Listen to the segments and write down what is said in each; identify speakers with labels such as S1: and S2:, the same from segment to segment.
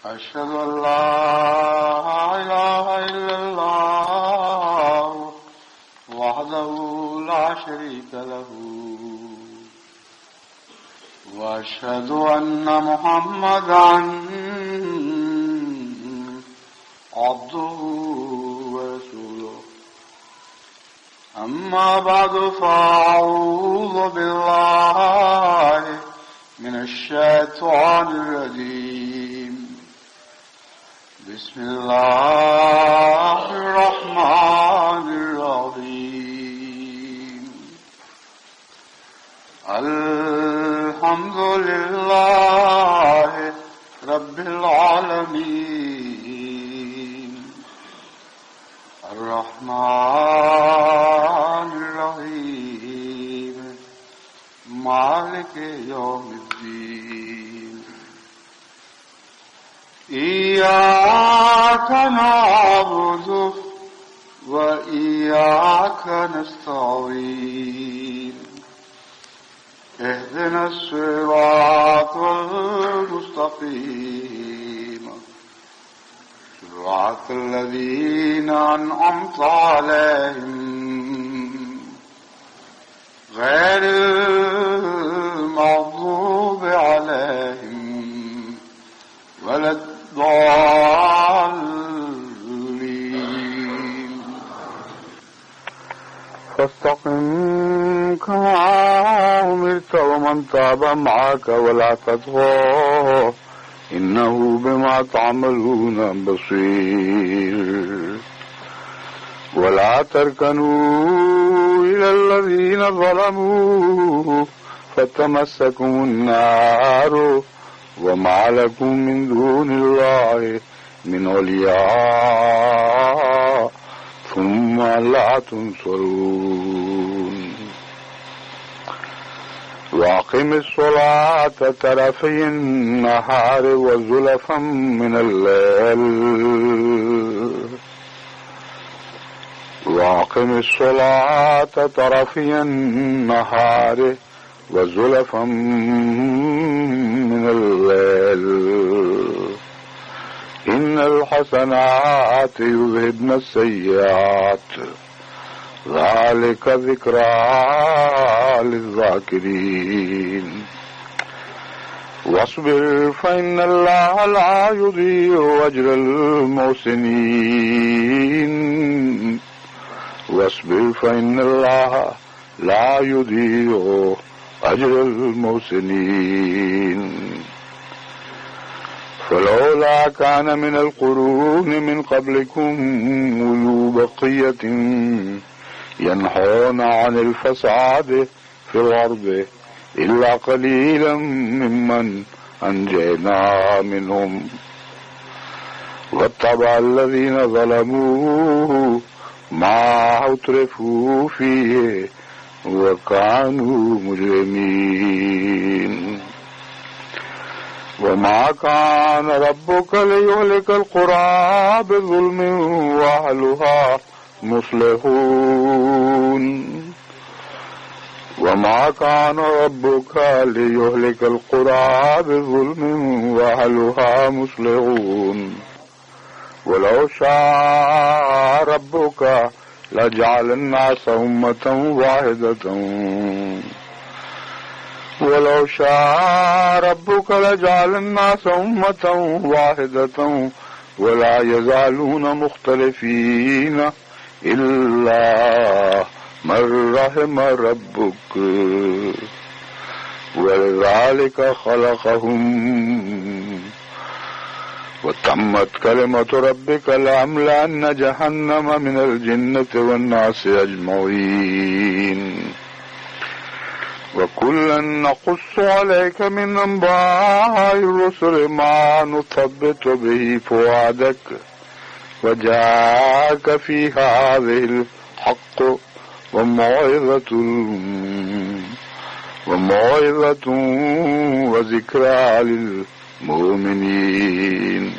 S1: أشهد أن لا إله إلا الله وحده لا شريك له وأشهد أن محمدا عبده ورسوله. أما بعد فأعوذ بالله من الشيطان الرجيم. بسم الله الرحمن الرحيم. الحمد لله رب العالمين الرحمن الرحيم مالك يوم الدين. إياك نعبد وإياك نستعين. اهدنا الصراط المستقيم صراط الذين أنعمت عليهم غير المغضوب عليهم ولا الضالين. فاستقم كما أمرت ومن تاب معك ولا تطغوا إنه بما تعملون بصير. ولا تركنوا إلى الذين ظلموا فتمسكم النار وما لكم من دون الله من أولياء ثم لا تنصرون. وأقم الصلاة طرفي النهار وزلفا من الليل. وأقم الصلاة طرفي النهار وزلفا من الليل إن الحسنات يذهبن السيئات ذلك ذكرى للذاكرين. واصبر فإن الله لا يضيع أجر المحسنين. واصبر فإن الله لا يضيع أجر المحسنين. فلولا كان من القرون من قبلكم أولو بقية ينهون عن الفساد في الأرض إلا قليلا ممن أنجينا منهم واتبع الذين ظلموا ما أترفوا فيه وكانوا مجرمين. وما كان ربك ليهلك القرى بظلم وأهلها مصلحون. وما كان ربك ليهلك القرى بظلم وأهلها مصلحون. ولو شاء ربك لجعل الناس أمة واحدة. ولو شاء ربك لجعل الناس أمة واحدة ولا يزالون مختلفين إلا من رحم ربك ولذلك خلقهم. وتمت كلمة ربك لأملأن جهنم من الجنة والناس أجمعين. وكلا نقص عليك من أنباء الرسل ما نثبت به فؤادك وجاءك في هذه الحق وموعظة وذكرى للمؤمنين.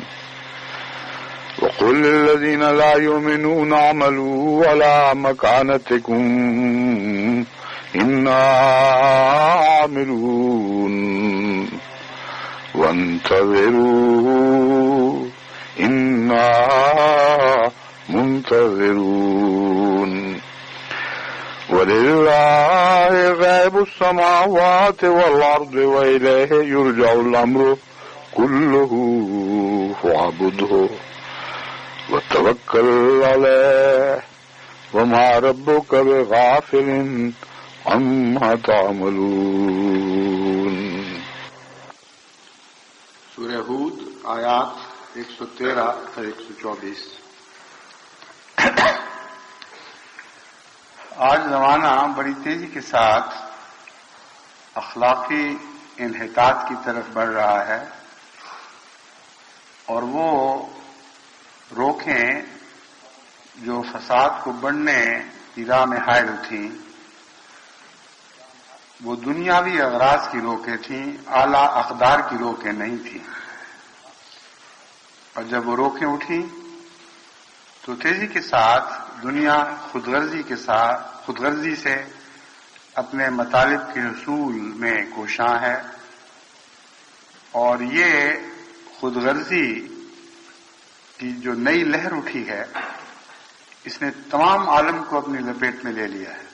S1: وقل للذين لا يؤمنون اعملوا على مكانتكم إنا عاملون وانتظروا إنا منتظرون ولله غيب السماوات والأرض وإليه يرجع الأمر كله فاعبده وتوكل عليه وما ربك بغافل عما تعملون.
S2: سورہ ہود آیات 113 اور 124. آج زمانہ بڑی تیزی کے ساتھ اخلاقی انحطاط کی طرف بڑھ رہا ہے، اور وہ روکیں جو فساد کو بڑھنے کی راہ میں حائل تھیں وہ دنیاوی اغراض کی روکیں تھیں، اعلیٰ اقدار کی روکیں نہیں تھیں. اور جب وہ روکیں اٹھیں تو تیزی کے ساتھ دنیا خودغرضی سے اپنے مطالب کے حصول میں کوشاں ہے، اور یہ خودغرضی کی جو نئی لہر اٹھی ہے اس نے تمام عالم کو اپنی لپیٹ میں لے لیا ہے.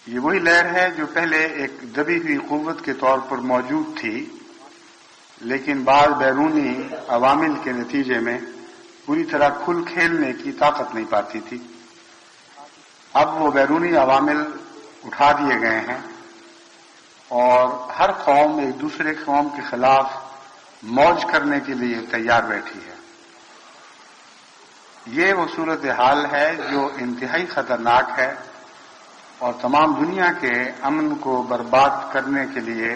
S2: یہ وہی لہر ہے جو پہلے ایک دبی ہوئی قوت کے طور پر موجود تھی، لیکن بعض بیرونی عوامل کے نتیجے میں پوری طرح کھل کھیلنے کی طاقت نہیں پاتی تھی. اب وہ بیرونی عوامل اٹھا دیے گئے ہیں اور ہر قوم ایک دوسرے قوم کے خلاف موج کرنے کے لیے تیار بیٹھی ہے. یہ وہ صورتحال ہے جو انتہائی خطرناک ہے اور تمام دنیا کے امن کو برباد کرنے کے لیے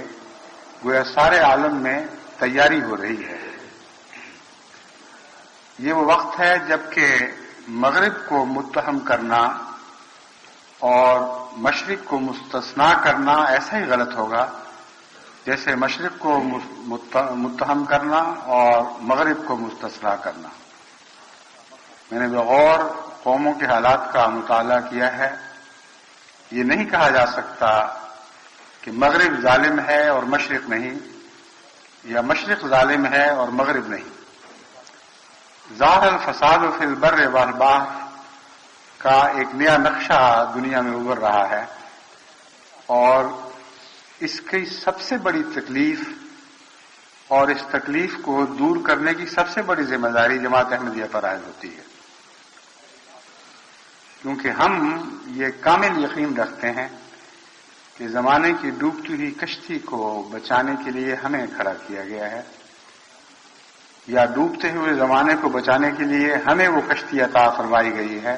S2: گویا سارے عالم میں تیاری ہو رہی ہے. یہ وہ وقت ہے جبکہ مغرب کو متہم کرنا اور مشرق کو مستثنا کرنا ایسا ہی غلط ہوگا جیسے مشرق کو متہم کرنا اور مغرب کو مستثنا کرنا. میں نے بغور قوموں کے حالات کا مطالعہ کیا ہے. یہ نہیں کہا جا سکتا کہ مغرب ظالم ہے اور مشرق نہیں، یا مشرق ظالم ہے اور مغرب نہیں. ظاہر الفساد فی البر والبحر کا ایک نیا نقشہ دنیا میں ابھر رہا ہے، اور اس کی سب سے بڑی تکلیف اور اس تکلیف کو دور کرنے کی سب سے بڑی ذمہ داری جماعت احمدیہ پر عائد ہوتی ہے، کیونکہ ہم یہ کامل یقین رکھتے ہیں کہ زمانے کی ڈوبتی ہوئی کشتی کو بچانے کے لیے ہمیں کھڑا کیا گیا ہے، یا ڈوبتے ہوئے زمانے کو بچانے کے لیے ہمیں وہ کشتی عطا فرمائی گئی ہے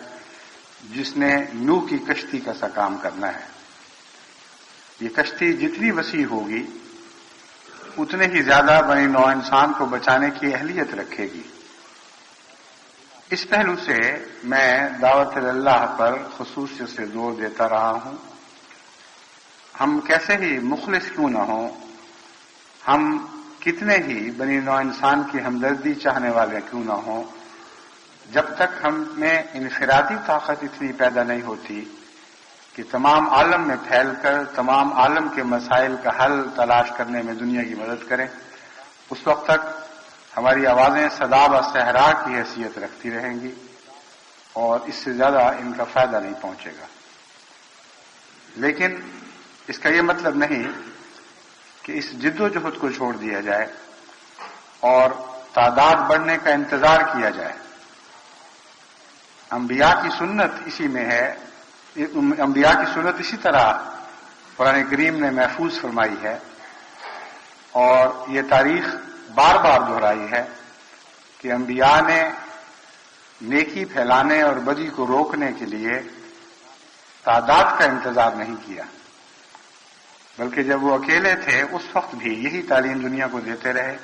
S2: جس نے نوح کی کشتی کا سا کام کرنا ہے. یہ کشتی جتنی وسیع ہوگی اتنے ہی زیادہ بنی نوع انسان کو بچانے کی اہلیت رکھے گی. اس پہلو سے میں دعوت اللہ پر خصوصیت سے زور دیتا رہا ہوں. ہم کیسے ہی مخلص کیوں نہ ہوں، ہم کتنے ہی بنی نوع انسان کی ہمدردی چاہنے والے کیوں نہ ہوں، جب تک ہم میں انفرادی طاقت اتنی پیدا نہیں ہوتی کہ تمام عالم میں پھیل کر تمام عالم کے مسائل کا حل تلاش کرنے میں دنیا کی مدد کریں، اس وقت تک ہماری آوازیں صدا و صحرا کی حیثیت رکھتی رہیں گی اور اس سے زیادہ ان کا فائدہ نہیں پہنچے گا. لیکن اس کا یہ مطلب نہیں کہ اس جد و جہد کو چھوڑ دیا جائے اور تعداد بڑھنے کا انتظار کیا جائے. انبیاء کی سنت اسی میں ہے، انبیاء کی سنت اسی طرح قرآن کریم نے محفوظ فرمائی ہے، اور یہ تاریخ بار بار دہرائی ہے کہ انبیاء نے نیکی پھیلانے اور بدی کو روکنے کے لیے تعداد کا انتظار نہیں کیا، بلکہ جب وہ اکیلے تھے اس وقت بھی یہی تعلیم دنیا کو دیتے رہے،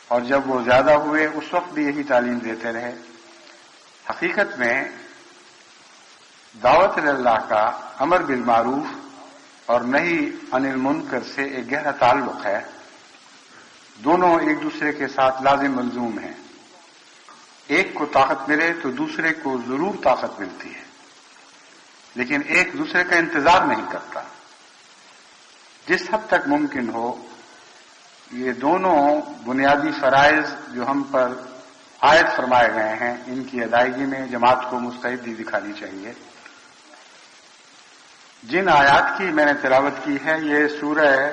S2: اور جب وہ زیادہ ہوئے اس وقت بھی یہی تعلیم دیتے رہے. حقیقت میں دعوت اللہ کا امر بالمعروف اور نہی عن المنکر سے ایک گہرا تعلق ہے. دونوں ایک دوسرے کے ساتھ لازم ملزوم ہیں. ایک کو طاقت ملے تو دوسرے کو ضرور طاقت ملتی ہے، لیکن ایک دوسرے کا انتظار نہیں کرتا. جس حد تک ممکن ہو یہ دونوں بنیادی فرائض جو ہم پر عائد فرمائے گئے ہیں، ان کی ادائیگی میں جماعت کو مستعدی دکھانی چاہیے۔ جن آیات کی میں نے تلاوت کی ہے، یہ سورہ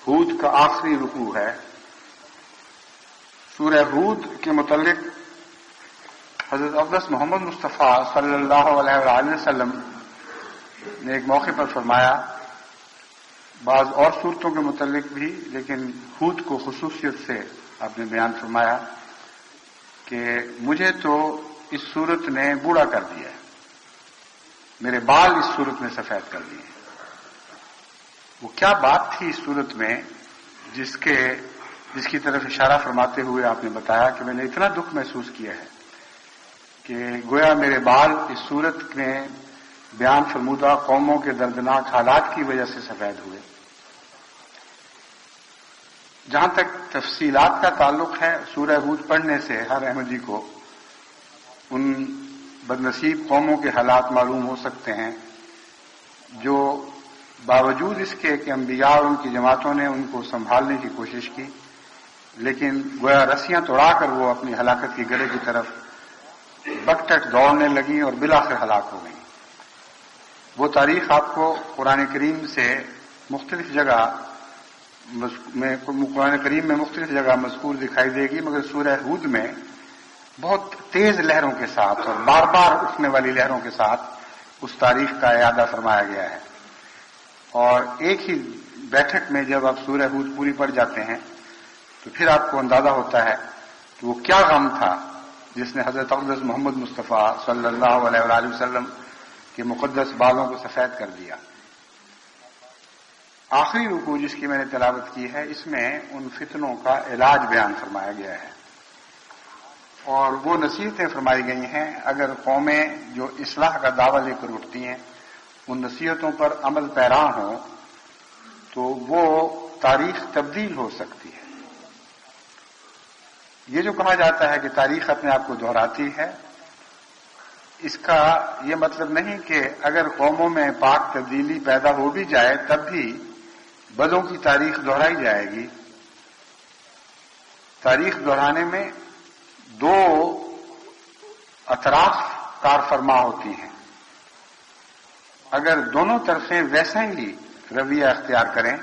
S2: ہود کا آخری رکوع ہے۔ سورہ ہود کے متعلق حضرت اقدس محمد مصطفیٰ صلی اللہ علیہ وآلہ وسلم نے ایک موقع پر فرمایا، بعض اور صورتوں کے متعلق بھی، لیکن ہود کو خصوصیت سے آپ نے بیان فرمایا کہ مجھے تو اس صورت نے بوڑھا کر دیا ہے، میرے بال اس صورت نے سفید کر دیے۔ وہ کیا بات تھی اس صورت میں جس کی طرف اشارہ فرماتے ہوئے آپ نے بتایا کہ میں نے اتنا دکھ محسوس کیا ہے کہ گویا میرے بال اس صورت میں بیان فرمودہ قوموں کے دردناک حالات کی وجہ سے سفید ہوئے۔ جہاں تک تفصیلات کا تعلق ہے، سورہ ہود پڑھنے سے ہر احمدی کو ان بدنصیب قوموں کے حالات معلوم ہو سکتے ہیں جو باوجود اس کے کہ انبیاء اور ان کی جماعتوں نے ان کو سنبھالنے کی کوشش کی، لیکن گویا رسیاں توڑا کر وہ اپنی ہلاکت کی گڑھے کی طرف بکٹک دوڑنے لگیں اور بالآخر ہلاک ہو گئیں۔ وہ تاریخ آپ کو قرآن کریم میں مختلف جگہ مذکور دکھائی دے گی، مگر سورہ ہود میں بہت تیز لہروں کے ساتھ اور بار بار اٹھنے والی لہروں کے ساتھ اس تاریخ کا اعادہ فرمایا گیا ہے۔ اور ایک ہی بیٹھک میں جب آپ سورہ ہود پوری پڑھ جاتے ہیں تو پھر آپ کو اندازہ ہوتا ہے کہ وہ کیا غم تھا جس نے حضرت اقدس محمد مصطفیٰ صلی اللہ علیہ وآلہ وسلم کے مقدس بالوں کو سفید کر دیا۔ آخری رکوع جس کی میں نے تلاوت کی ہے، اس میں ان فتنوں کا علاج بیان فرمایا گیا ہے اور وہ نصیحتیں فرمائی گئی ہیں۔ اگر قومیں جو اصلاح کا دعویٰ لے کر اٹھتی ہیں ان نصیحتوں پر عمل پیرا ہوں تو وہ تاریخ تبدیل ہو سکتی ہے۔ یہ جو کہا جاتا ہے کہ تاریخ اپنے آپ کو دہراتی ہے، اس کا یہ مطلب نہیں کہ اگر قوموں میں پاک تبدیلی پیدا ہو بھی جائے تب بھی بدوں کی تاریخ دہرائی جائے گی۔ تاریخ دہرانے میں دو اطراف کار فرما ہوتی ہیں۔ اگر دونوں طرفیں ویسا ہی رویہ اختیار کریں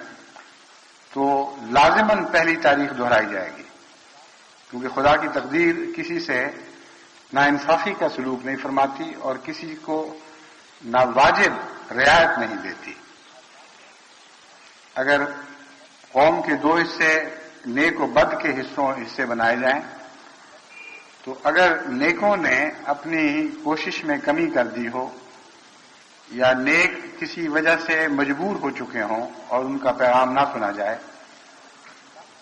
S2: تو لازماً پہلی تاریخ دہرائی جائے گی، کیونکہ خدا کی تقدیر کسی سے ناانصافی کا سلوک نہیں فرماتی اور کسی کو ناواجب رعایت نہیں دیتی۔ اگر قوم کے دو حصے نیک و بد کے حصے بنائے جائیں تو اگر نیکوں نے اپنی کوشش میں کمی کر دی ہو یا نیک کسی وجہ سے مجبور ہو چکے ہوں اور ان کا پیغام نہ سنا جائے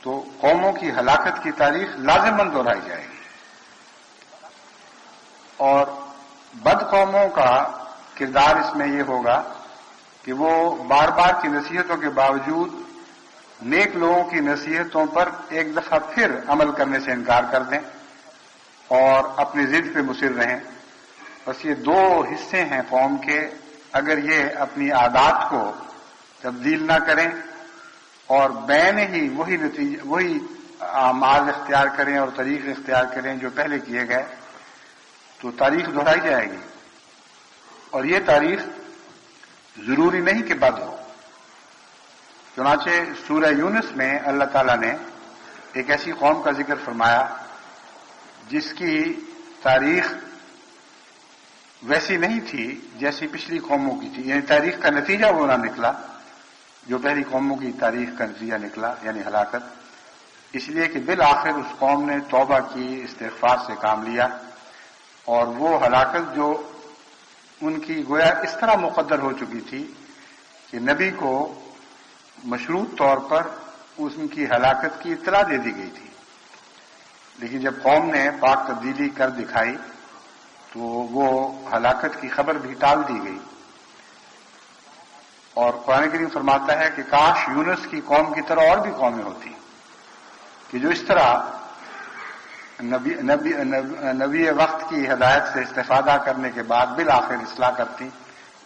S2: تو قوموں کی ہلاکت کی تاریخ لازماً دہرائی جائے گی۔ اور بد قوموں کا کردار اس میں یہ ہوگا کہ وہ بار بار کی نصیحتوں کے باوجود نیک لوگوں کی نصیحتوں پر ایک دفعہ پھر عمل کرنے سے انکار کر دیں اور اپنی ضد پہ مصر رہیں۔ بس یہ دو حصے ہیں قوم کے، اگر یہ اپنی عادات کو تبدیل نہ کریں اور بین ہی وہی اعمال اختیار کریں اور طریق اختیار کریں جو پہلے کیے گئے تو تاریخ دہرائی جائے گی۔ اور یہ تاریخ ضروری نہیں کہ بد ہو۔ چنانچہ سورہ یونس میں اللہ تعالیٰ نے ایک ایسی قوم کا ذکر فرمایا جس کی تاریخ ویسی نہیں تھی جیسی پچھلی قوموں کی تھی، یعنی تاریخ کا نتیجہ وہ نہ نکلا جو پہلی قوموں کی تاریخ کا نتیجہ نکلا، یعنی ہلاکت، اس لیے کہ بالآخر اس قوم نے توبہ کی، استغفار سے کام لیا اور وہ ہلاکت جو ان کی گویا اس طرح مقدر ہو چکی تھی کہ نبی کو مشروط طور پر ان کی ہلاکت کی اطلاع دے دی گئی تھی، لیکن جب قوم نے پاک تبدیلی کر دکھائی تو وہ ہلاکت کی خبر بھی ٹال دی گئی۔ اور قرآن کریم فرماتا ہے کہ کاش یونس کی قوم کی طرح اور بھی قومیں ہوتی کہ جو اس طرح نبی وقت کی ہدایت سے استفادہ کرنے کے بعد بالآخر اصلاح کرتی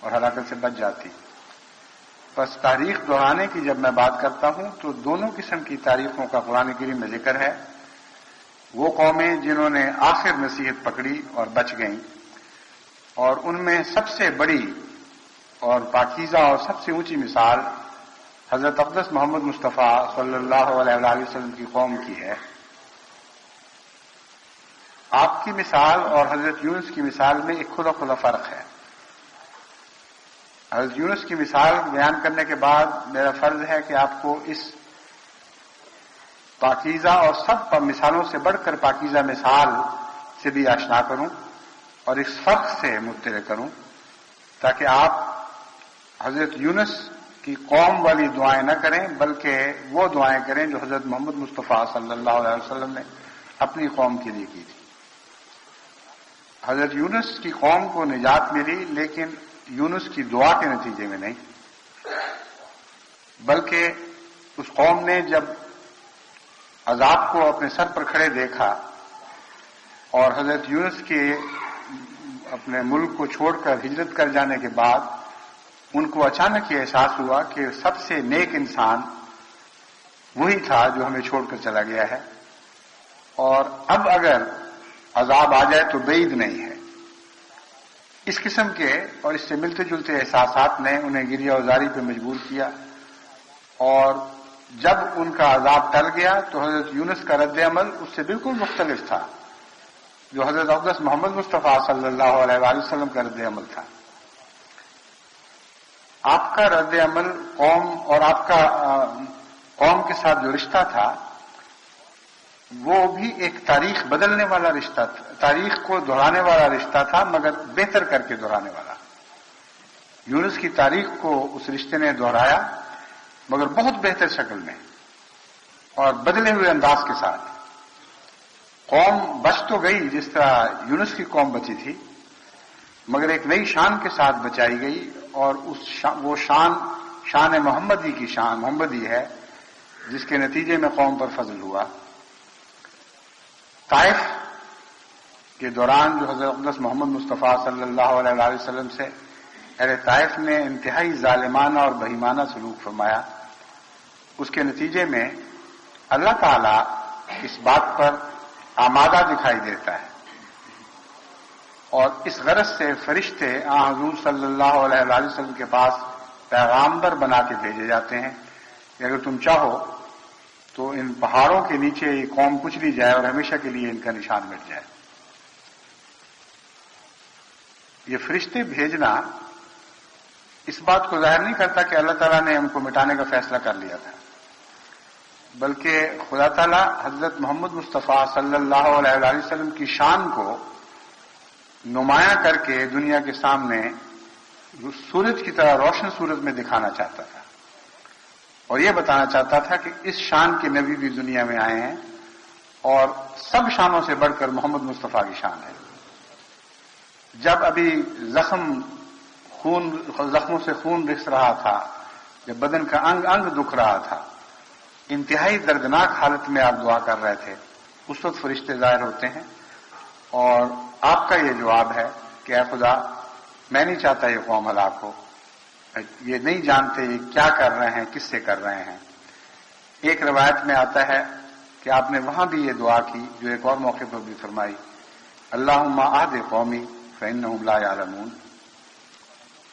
S2: اور ہلاکت سے بچ جاتی۔ بس تاریخ دہرانے کی جب میں بات کرتا ہوں تو دونوں قسم کی تاریخوں کا قرآن کریم میں ذکر ہے. وہ قومیں جنہوں نے آخر نصیحت پکڑی اور بچ گئیں، اور ان میں سب سے بڑی اور پاکیزہ اور سب سے اونچی مثال حضرت اقدس محمد مصطفیٰ صلی اللہ علیہ وآلہ وسلم کی قوم کی ہے. آپ کی مثال اور حضرت یونس کی مثال میں ایک خدا فرق ہے. حضرت یونس کی مثال بیان کرنے کے بعد میرا فرض ہے کہ آپ کو اس پاکیزہ اور سب مثالوں سے بڑھ کر پاکیزہ مثال سے بھی آشنا کروں اور اس فرق سے مطلع کروں، تاکہ آپ حضرت یونس کی قوم والی دعائیں نہ کریں بلکہ وہ دعائیں کریں جو حضرت محمد مصطفیٰ صلی اللہ علیہ وسلم نے اپنی قوم کے لیے کی تھی. حضرت یونس کی قوم کو نجات ملی، لیکن یونس کی دعا کے نتیجے میں نہیں، بلکہ اس قوم نے جب عذاب کو اپنے سر پر کھڑے دیکھا اور حضرت یونس کے اپنے ملک کو چھوڑ کر ہجرت کر جانے کے بعد ان کو اچانک یہ احساس ہوا کہ سب سے نیک انسان وہی تھا جو ہمیں چھوڑ کر چلا گیا ہے، اور اب اگر عذاب آ جائے تو بعید نہیں ہے. اس قسم کے اور اس سے ملتے جلتے احساسات نے انہیں گریہ وزاری پہ مجبور کیا، اور جب ان کا عذاب ٹل گیا تو حضرت یونس کا رد عمل اس سے بالکل مختلف تھا جو حضرت اقدس محمد مصطفیٰ صلی اللہ علیہ وآلہ وسلم کا رد عمل تھا. آپ کا رد عمل قوم اور آپ کا قوم کے ساتھ جو رشتہ تھا وہ بھی ایک تاریخ بدلنے والا رشتہ تھا، تاریخ کو دہرانے والا رشتہ تھا، مگر بہتر کر کے دہرانے والا. یونس کی تاریخ کو اس رشتے نے دہرایا، مگر بہت بہتر شکل میں اور بدلے ہوئے انداز کے ساتھ. قوم بچ تو گئی جس طرح یونس کی قوم بچی تھی، مگر ایک نئی شان کے ساتھ بچائی گئی، اور وہ شان محمدی کی شان محمدی ہے جس کے نتیجے میں قوم پر فضل ہوا. طائف کے دوران جو حضرت اقدس محمد مصطفیٰ صلی اللہ علیہ وآلہ وسلم سے اہل طائف نے انتہائی ظالمانہ اور بہیمانہ سلوک فرمایا، اس کے نتیجے میں اللہ تعالی اس بات پر آمادہ دکھائی دیتا ہے، اور اس غرض سے فرشتے حضور صلی اللہ علیہ وآلہ وسلم کے پاس پیغامبر بنا کے بھیجے جاتے ہیں کہ اگر تم چاہو تو ان پہاڑوں کے نیچے یہ قوم کچھ لی جائے اور ہمیشہ کے لیے ان کا نشان مٹ جائے. یہ فرشتے بھیجنا اس بات کو ظاہر نہیں کرتا کہ اللہ تعالیٰ نے ان کو مٹانے کا فیصلہ کر لیا تھا، بلکہ خدا تعالیٰ حضرت محمد مصطفیٰ صلی اللہ علیہ وآلہ وسلم کی شان کو نمایاں کر کے دنیا کے سامنے سورج کی طرح روشن صورت میں دکھانا چاہتا تھا، اور یہ بتانا چاہتا تھا کہ اس شان کے نبی بھی دنیا میں آئے ہیں، اور سب شانوں سے بڑھ کر محمد مصطفیٰ کی شان ہے. جب ابھی زخموں سے خون رس رہا تھا، جب بدن کا انگ انگ دکھ رہا تھا، انتہائی دردناک حالت میں آپ دعا کر رہے تھے، اس وقت فرشتے ظاہر ہوتے ہیں، اور آپ کا یہ جواب ہے کہ اے خدا، میں نہیں چاہتا یہ قوم ہلاک ہو، یہ نہیں جانتے یہ کیا کر رہے ہیں، کس سے کر رہے ہیں. ایک روایت میں آتا ہے کہ آپ نے وہاں بھی یہ دعا کی جو ایک اور موقع پر بھی فرمائی، اللہم اہد قومی فانہم لا یعلمون.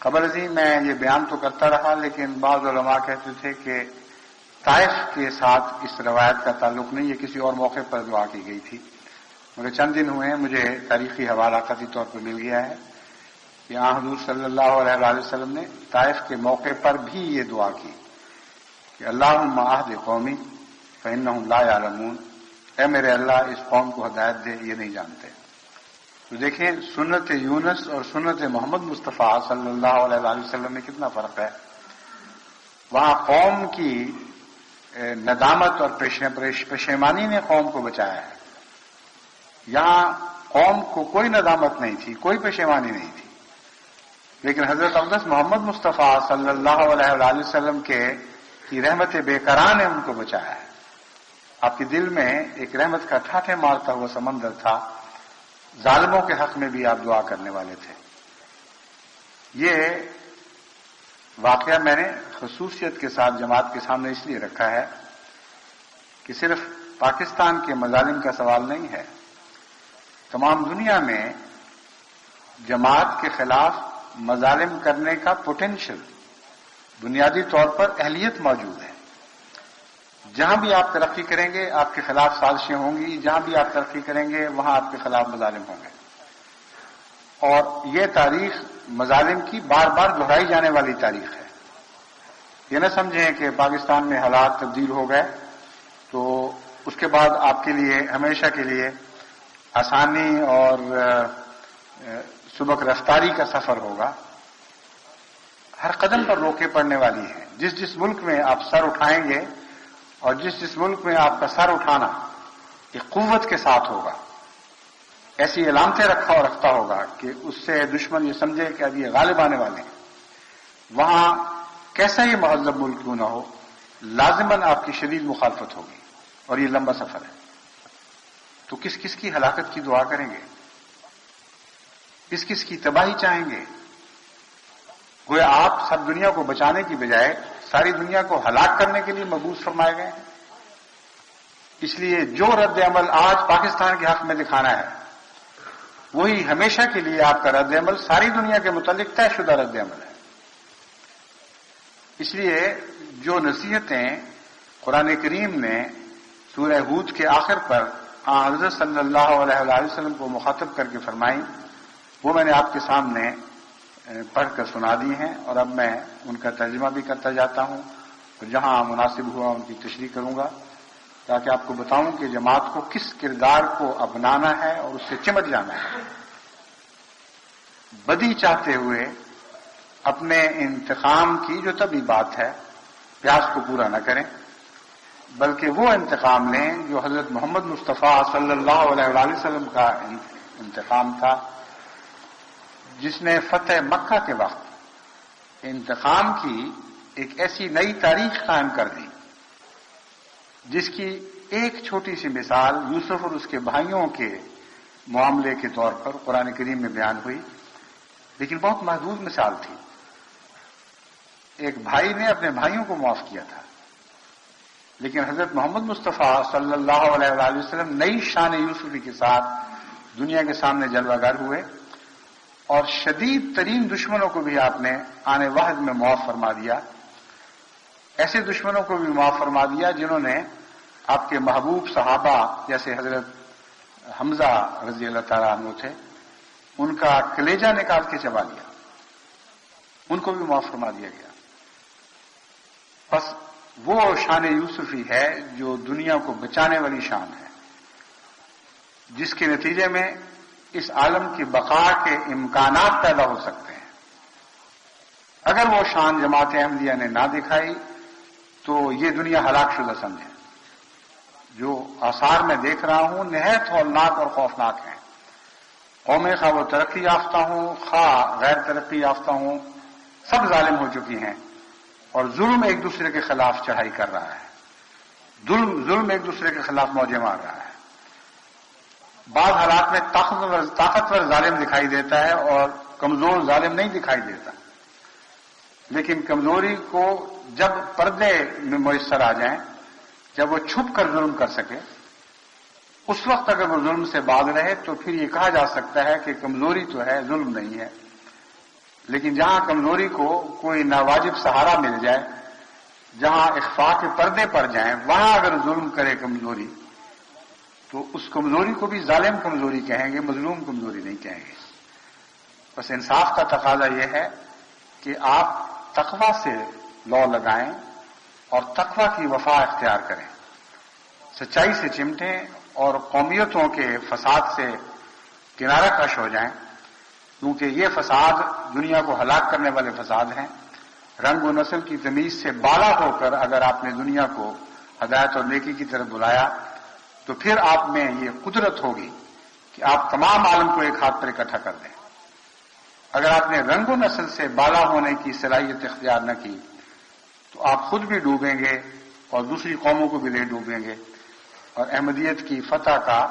S2: قبل ازیں میں یہ بیان تو کرتا رہا، لیکن بعض علماء کہتے تھے کہ طائف کے ساتھ اس روایت کا تعلق نہیں، یہ کسی اور موقع پر دعا کی گئی تھی. مگر چند دن ہوئے ہیں مجھے تاریخی حوالہ قطعی طور پر مل گیا ہے کہ حضور صلی اللہ علیہ وآلہ وسلم نے طائف کے موقع پر بھی یہ دعا کی کہ اللہم اہد قومی فانہم لا یعلمون، اے میرے اللہ اس قوم کو ہدایت دے، یہ نہیں جانتے. تو دیکھیں سنت یونس اور سنت محمد مصطفیٰ صلی اللہ علیہ وآلہ وسلم میں کتنا فرق ہے. وہاں قوم کی ندامت اور پشیمانی نے قوم کو بچایا ہے، یہاں قوم کو کوئی ندامت نہیں تھی، کوئی پشیمانی نہیں تھی، لیکن حضرت اقدس محمد مصطفیٰ صلی اللہ علیہ وآلہ وسلم کی رحمت بے قرار نے ان کو بچایا ہے. آپ کے دل میں ایک رحمت کا ٹھاٹھے مارتا ہوا سمندر تھا، ظالموں کے حق میں بھی آپ دعا کرنے والے تھے. یہ واقعہ میں نے خصوصیت کے ساتھ جماعت کے سامنے اس لیے رکھا ہے کہ صرف پاکستان کے مظالم کا سوال نہیں ہے، تمام دنیا میں جماعت کے خلاف مظالم کرنے کا پوٹینشل، بنیادی طور پر اہلیت موجود ہے۔ جہاں بھی آپ ترقی کریں گے آپ کے خلاف سازشیں ہوں گی، جہاں بھی آپ ترقی کریں گے وہاں آپ کے خلاف مظالم ہوں گے، اور یہ تاریخ مظالم کی بار بار دہرائی جانے والی تاریخ ہے۔ یہ نہ سمجھیں کہ پاکستان میں حالات تبدیل ہو گئے تو اس کے بعد آپ کے لیے ہمیشہ کے لیے آسانی اور سبک رفتاری کا سفر ہوگا۔ ہر قدم پر روکے پڑنے والی ہیں۔ جس جس ملک میں آپ سر اٹھائیں گے اور جس جس ملک میں آپ کا سر اٹھانا ایک قوت کے ساتھ ہوگا، ایسی علامتیں رکھتا ہوگا کہ اس سے دشمن یہ سمجھے کہ اب یہ غالب آنے والے ہیں، وہاں کیسا ہی مہذب ملک کیوں نہ ہو لازماً آپ کی شدید مخالفت ہوگی، اور یہ لمبا سفر ہے۔ تو کس کس کی ہلاکت کی دعا کریں گے؟ کس کس کی تباہی چاہیں گے؟ گویا آپ سب دنیا کو بچانے کی بجائے ساری دنیا کو ہلاک کرنے کے لیے مبعوث فرمائے گئے ہیں۔ اس لیے جو رد عمل آج پاکستان کے حق میں دکھانا ہے وہی ہمیشہ کے لیے آپ کا رد عمل ساری دنیا کے متعلق طے شدہ رد عمل ہے۔ اس لیے جو نصیحتیں قرآن کریم نے سورہ ہود کے آخر پر حضرت صلی اللہ علیہ وسلم کو مخاطب کر کے فرمائیں، وہ میں نے آپ کے سامنے پڑھ کر سنا دی ہیں، اور اب میں ان کا ترجمہ بھی کرتا جاتا ہوں، اور جہاں مناسب ہوا ان کی تشریح کروں گا تاکہ آپ کو بتاؤں کہ جماعت کو کس کردار کو اپنانا ہے اور اس سے چمٹ جانا ہے۔ بدی چاہتے ہوئے اپنے انتقام کی جو طبی بات ہے پیاس کو پورا نہ کریں، بلکہ وہ انتقام لیں جو حضرت محمد مصطفیٰ صلی اللہ علیہ وسلم کا انتقام تھا، جس نے فتح مکہ کے وقت انتقام کی ایک ایسی نئی تاریخ قائم کر دی جس کی ایک چھوٹی سی مثال یوسف اور اس کے بھائیوں کے معاملے کے طور پر قرآن کریم میں بیان ہوئی، لیکن بہت محدود مثال تھی۔ ایک بھائی نے اپنے بھائیوں کو معاف کیا تھا، لیکن حضرت محمد مصطفیٰ صلی اللہ علیہ وسلم نئی شان یوسفی کے ساتھ دنیا کے سامنے جلوہ گر ہوئے، اور شدید ترین دشمنوں کو بھی آپ نے آنے واحد میں معاف فرما دیا۔ ایسے دشمنوں کو بھی معاف فرما دیا جنہوں نے آپ کے محبوب صحابہ جیسے حضرت حمزہ رضی اللہ تعالیٰ عنہ تھے، ان کا کلیجہ نکال کے چبا لیا، ان کو بھی معاف فرما دیا گیا۔ بس وہ شان یوسفی ہے جو دنیا کو بچانے والی شان ہے، جس کے نتیجے میں اس عالم کی بقا کے امکانات پیدا ہو سکتے ہیں۔ اگر وہ شان جماعت احمدیہ نے نہ دکھائی تو یہ دنیا ہلاک شدہ سمجھے۔ جو آثار میں دیکھ رہا ہوں نہایت ہولناک اور خوفناک ہیں۔ قومیں خواہ وہ ترقی یافتہ ہوں خواہ غیر ترقی یافتہ ہوں، سب ظالم ہو چکی ہیں، اور ظلم ایک دوسرے کے خلاف چڑھائی کر رہا ہے، ظلم ایک دوسرے کے خلاف موجیں مار رہا ہے۔ بعض حالات میں طاقتور ظالم دکھائی دیتا ہے اور کمزور ظالم نہیں دکھائی دیتا، لیکن کمزوری کو جب پردے میں میسر آ جائیں، جب وہ چھپ کر ظلم کر سکے، اس وقت اگر وہ ظلم سے باز رہے تو پھر یہ کہا جا سکتا ہے کہ کمزوری تو ہے، ظلم نہیں ہے۔ لیکن جہاں کمزوری کو کوئی ناواجب سہارا مل جائے، جہاں اخفاء کے پردے پڑ جائیں، وہاں اگر ظلم کرے کمزوری تو اس کمزوری کو بھی ظالم کمزوری کہیں گے، مظلوم کمزوری نہیں کہیں گے۔ بس انصاف کا تقاضا یہ ہے کہ آپ تقوی سے لو لگائیں اور تقوی کی وفا اختیار کریں، سچائی سے چمٹیں اور قومیتوں کے فساد سے کنارہ کش ہو جائیں، کیونکہ یہ فساد دنیا کو ہلاک کرنے والے فساد ہیں۔ رنگ و نسل کی تمیز سے بالا ہو کر اگر آپ نے دنیا کو ہدایت اور نیکی کی طرف بلایا تو پھر آپ میں یہ قدرت ہوگی کہ آپ تمام عالم کو ایک ہاتھ پر اکٹھا کر دیں۔ اگر آپ نے رنگ و نسل سے بالا ہونے کی صلاحیت اختیار نہ کی تو آپ خود بھی ڈوبیں گے اور دوسری قوموں کو بھی لے ڈوبیں گے، اور احمدیت کی فتح کا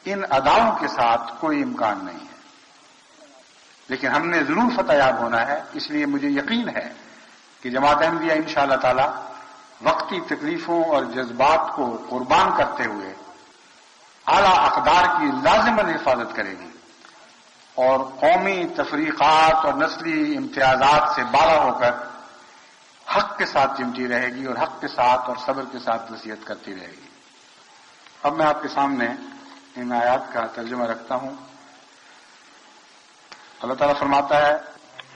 S2: ان اداؤں کے ساتھ کوئی امکان نہیں ہے۔ لیکن ہم نے ضرور فتح یاب ہونا ہے، اس لیے مجھے یقین ہے کہ جماعت احمدیہ انشاءاللہ تعالی وقتی تکلیفوں اور جذبات کو قربان کرتے ہوئے اعلیٰ اقدار کی لازماً حفاظت کرے گی اور قومی تفریقات اور نسلی امتیازات سے بالا ہو کر حق کے ساتھ چمٹی رہے گی اور حق کے ساتھ اور صبر کے ساتھ نصیحت کرتی رہے گی۔ اب میں آپ کے سامنے ان آیات کا ترجمہ رکھتا ہوں۔ اللہ تعالیٰ فرماتا ہے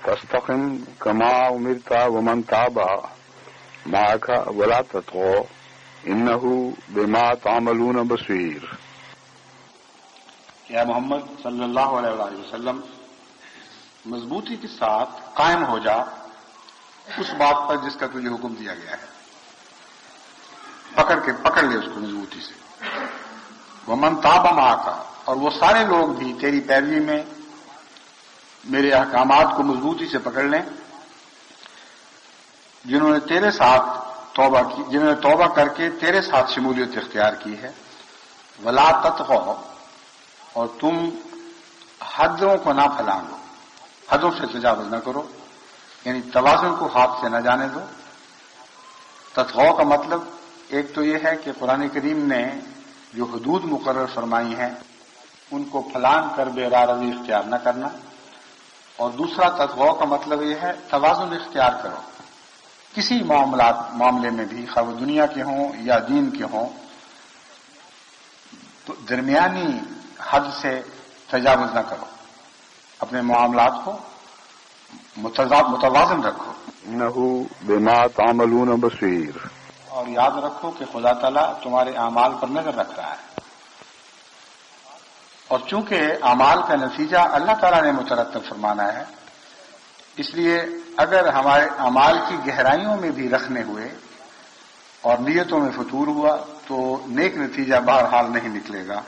S1: فاستقم كما أمرت ومن تاب معك ولا تطغوا إنه بما تعملون بصير۔
S2: یا محمد صلی اللہ علیہ وآلہ وسلم مضبوطی کے ساتھ قائم ہو جا اس بات پر جس کا تجھے حکم دیا گیا ہے، پکڑ لے اس کو مضبوطی سے۔ ومن تاب معك، اور وہ سارے لوگ بھی تیری پیروی میں میرے احکامات کو مضبوطی سے پکڑ لیں جنہوں نے تیرے ساتھ توبہ کی، جنہوں نے توبہ کر کے تیرے ساتھ شمولیت اختیار کی ہے۔ ولا تطغوا، اور تم حدوں کو نہ پھیلاؤ، حدوں سے تجاوز نہ کرو، یعنی توازن کو ہاتھ سے نہ جانے دو۔ تطغوا کا مطلب ایک تو یہ ہے کہ قرآن کریم نے جو حدود مقرر فرمائی ہیں ان کو پھلان کر بے راہ روی اختیار نہ کرنا، اور دوسرا تطغوا کا مطلب یہ ہے توازن اختیار کرو، کسی معاملے میں بھی، خواہ وہ دنیا کے ہوں یا دین کے ہوں، تو درمیانی حد سے تجاوز نہ کرو، اپنے معاملات کو متوازن رکھو۔
S1: إنه بما تعملون بصير،
S2: اور یاد رکھو کہ خدا تعالیٰ تمہارے اعمال پر نظر رکھ رہا ہے، اور چونکہ اعمال کا نتیجہ اللہ تعالیٰ نے مترتب فرمانا ہے، اس لیے اگر ہمارے اعمال کی گہرائیوں میں بھی رکھنے ہوئے اور نیتوں میں فتور ہوا تو نیک نتیجہ بہرحال نہیں نکلے گا۔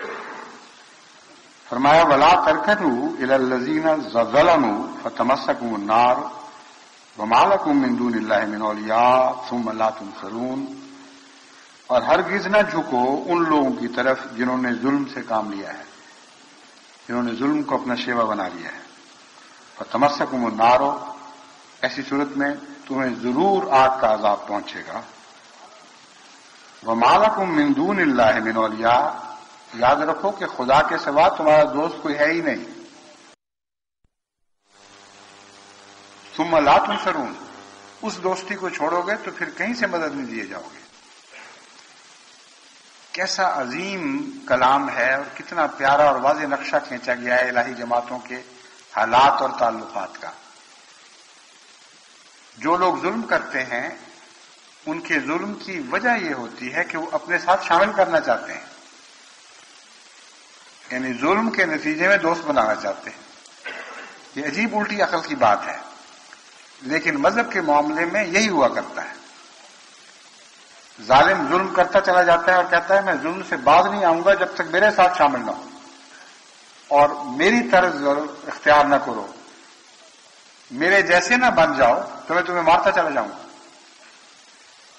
S2: فرمایا ولا ترکنوا الی الذین ظلموا فتمسکم النار وما لکم من دون اللہ من اولیاء ثم لا تنصرون، اور ہرگز نہ جھکو ان لوگوں کی طرف جنہوں نے ظلم سے کام لیا ہے، جنہوں نے ظلم کو اپنا شیوا بنا لیا ہے۔ فتمسکم النار، ایسی صورت میں تمہیں ضرور آگ کا عذاب پہنچے گا۔ وما لکم من دون اللہ من اولیاء، یاد رکھو کہ خدا کے سوا تمہارا دوست کوئی ہے ہی نہیں۔ ثم لا تنصرون، اس دوستی کو چھوڑو گے تو پھر کہیں سے مدد نہیں دیے جاؤ گے۔ کیسا عظیم کلام ہے اور کتنا پیارا اور واضح نقشہ کھینچا گیا ہے الہی جماعتوں کے حالات اور تعلقات کا۔ جو لوگ ظلم کرتے ہیں ان کے ظلم کی وجہ یہ ہوتی ہے کہ وہ اپنے ساتھ شامل کرنا چاہتے ہیں، یعنی ظلم کے نتیجے میں دوست بنانا چاہتے ہیں۔ یہ عجیب الٹی عقل کی بات ہے، لیکن مذہب کے معاملے میں یہی ہوا کرتا ہے۔ ظالم ظلم کرتا چلا جاتا ہے اور کہتا ہے میں ظلم سے باز نہیں آؤں گا جب تک میرے ساتھ شامل نہ ہو اور میری طرز اختیار نہ کرو، میرے جیسے نہ بن جاؤ تو میں تمہیں مارتا چلا جاؤں گا۔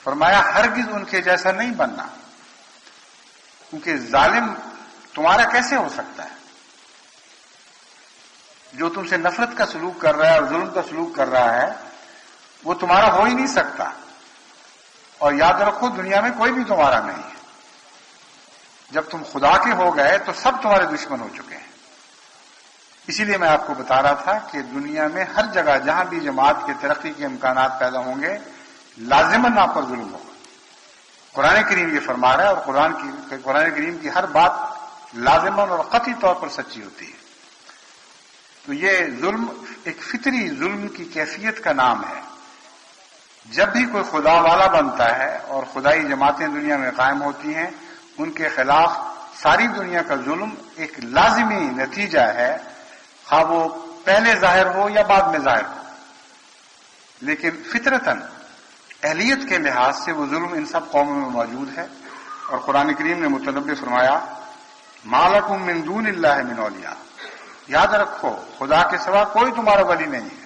S2: فرمایا ہرگز ان کے جیسا نہیں بننا، کیونکہ ظالم تمہارا کیسے ہو سکتا ہے؟ جو تم سے نفرت کا سلوک کر رہا ہے اور ظلم کا سلوک کر رہا ہے وہ تمہارا ہو ہی نہیں سکتا۔ اور یاد رکھو دنیا میں کوئی بھی تمہارا نہیں ہے، جب تم خدا کے ہو گئے تو سب تمہارے دشمن ہو چکے ہیں۔ اسی لیے میں آپ کو بتا رہا تھا کہ دنیا میں ہر جگہ جہاں بھی جماعت کی ترقی کے امکانات پیدا ہوں گے لازماً آپ پر ظلم ہوگا۔ قرآن کریم یہ فرما رہا ہے، اور قرآن کریم کی ہر بات لازماً اور قطعی طور پر سچی ہوتی ہے۔ تو یہ ظلم ایک فطری ظلم کی کیفیت کا نام ہے۔ جب بھی کوئی خدا والا بنتا ہے اور خدائی جماعتیں دنیا میں قائم ہوتی ہیں ان کے خلاف ساری دنیا کا ظلم ایک لازمی نتیجہ ہے، خواہ وہ پہلے ظاہر ہو یا بعد میں ظاہر ہو، لیکن فطرتاً اہلیت کے لحاظ سے وہ ظلم ان سب قوموں میں موجود ہے۔ اور قرآن کریم نے متنبع فرمایا ما لکم من دون اللہ من اولیاء، یاد رکھو خدا کے سوا کوئی تمہارا ولی نہیں ہے،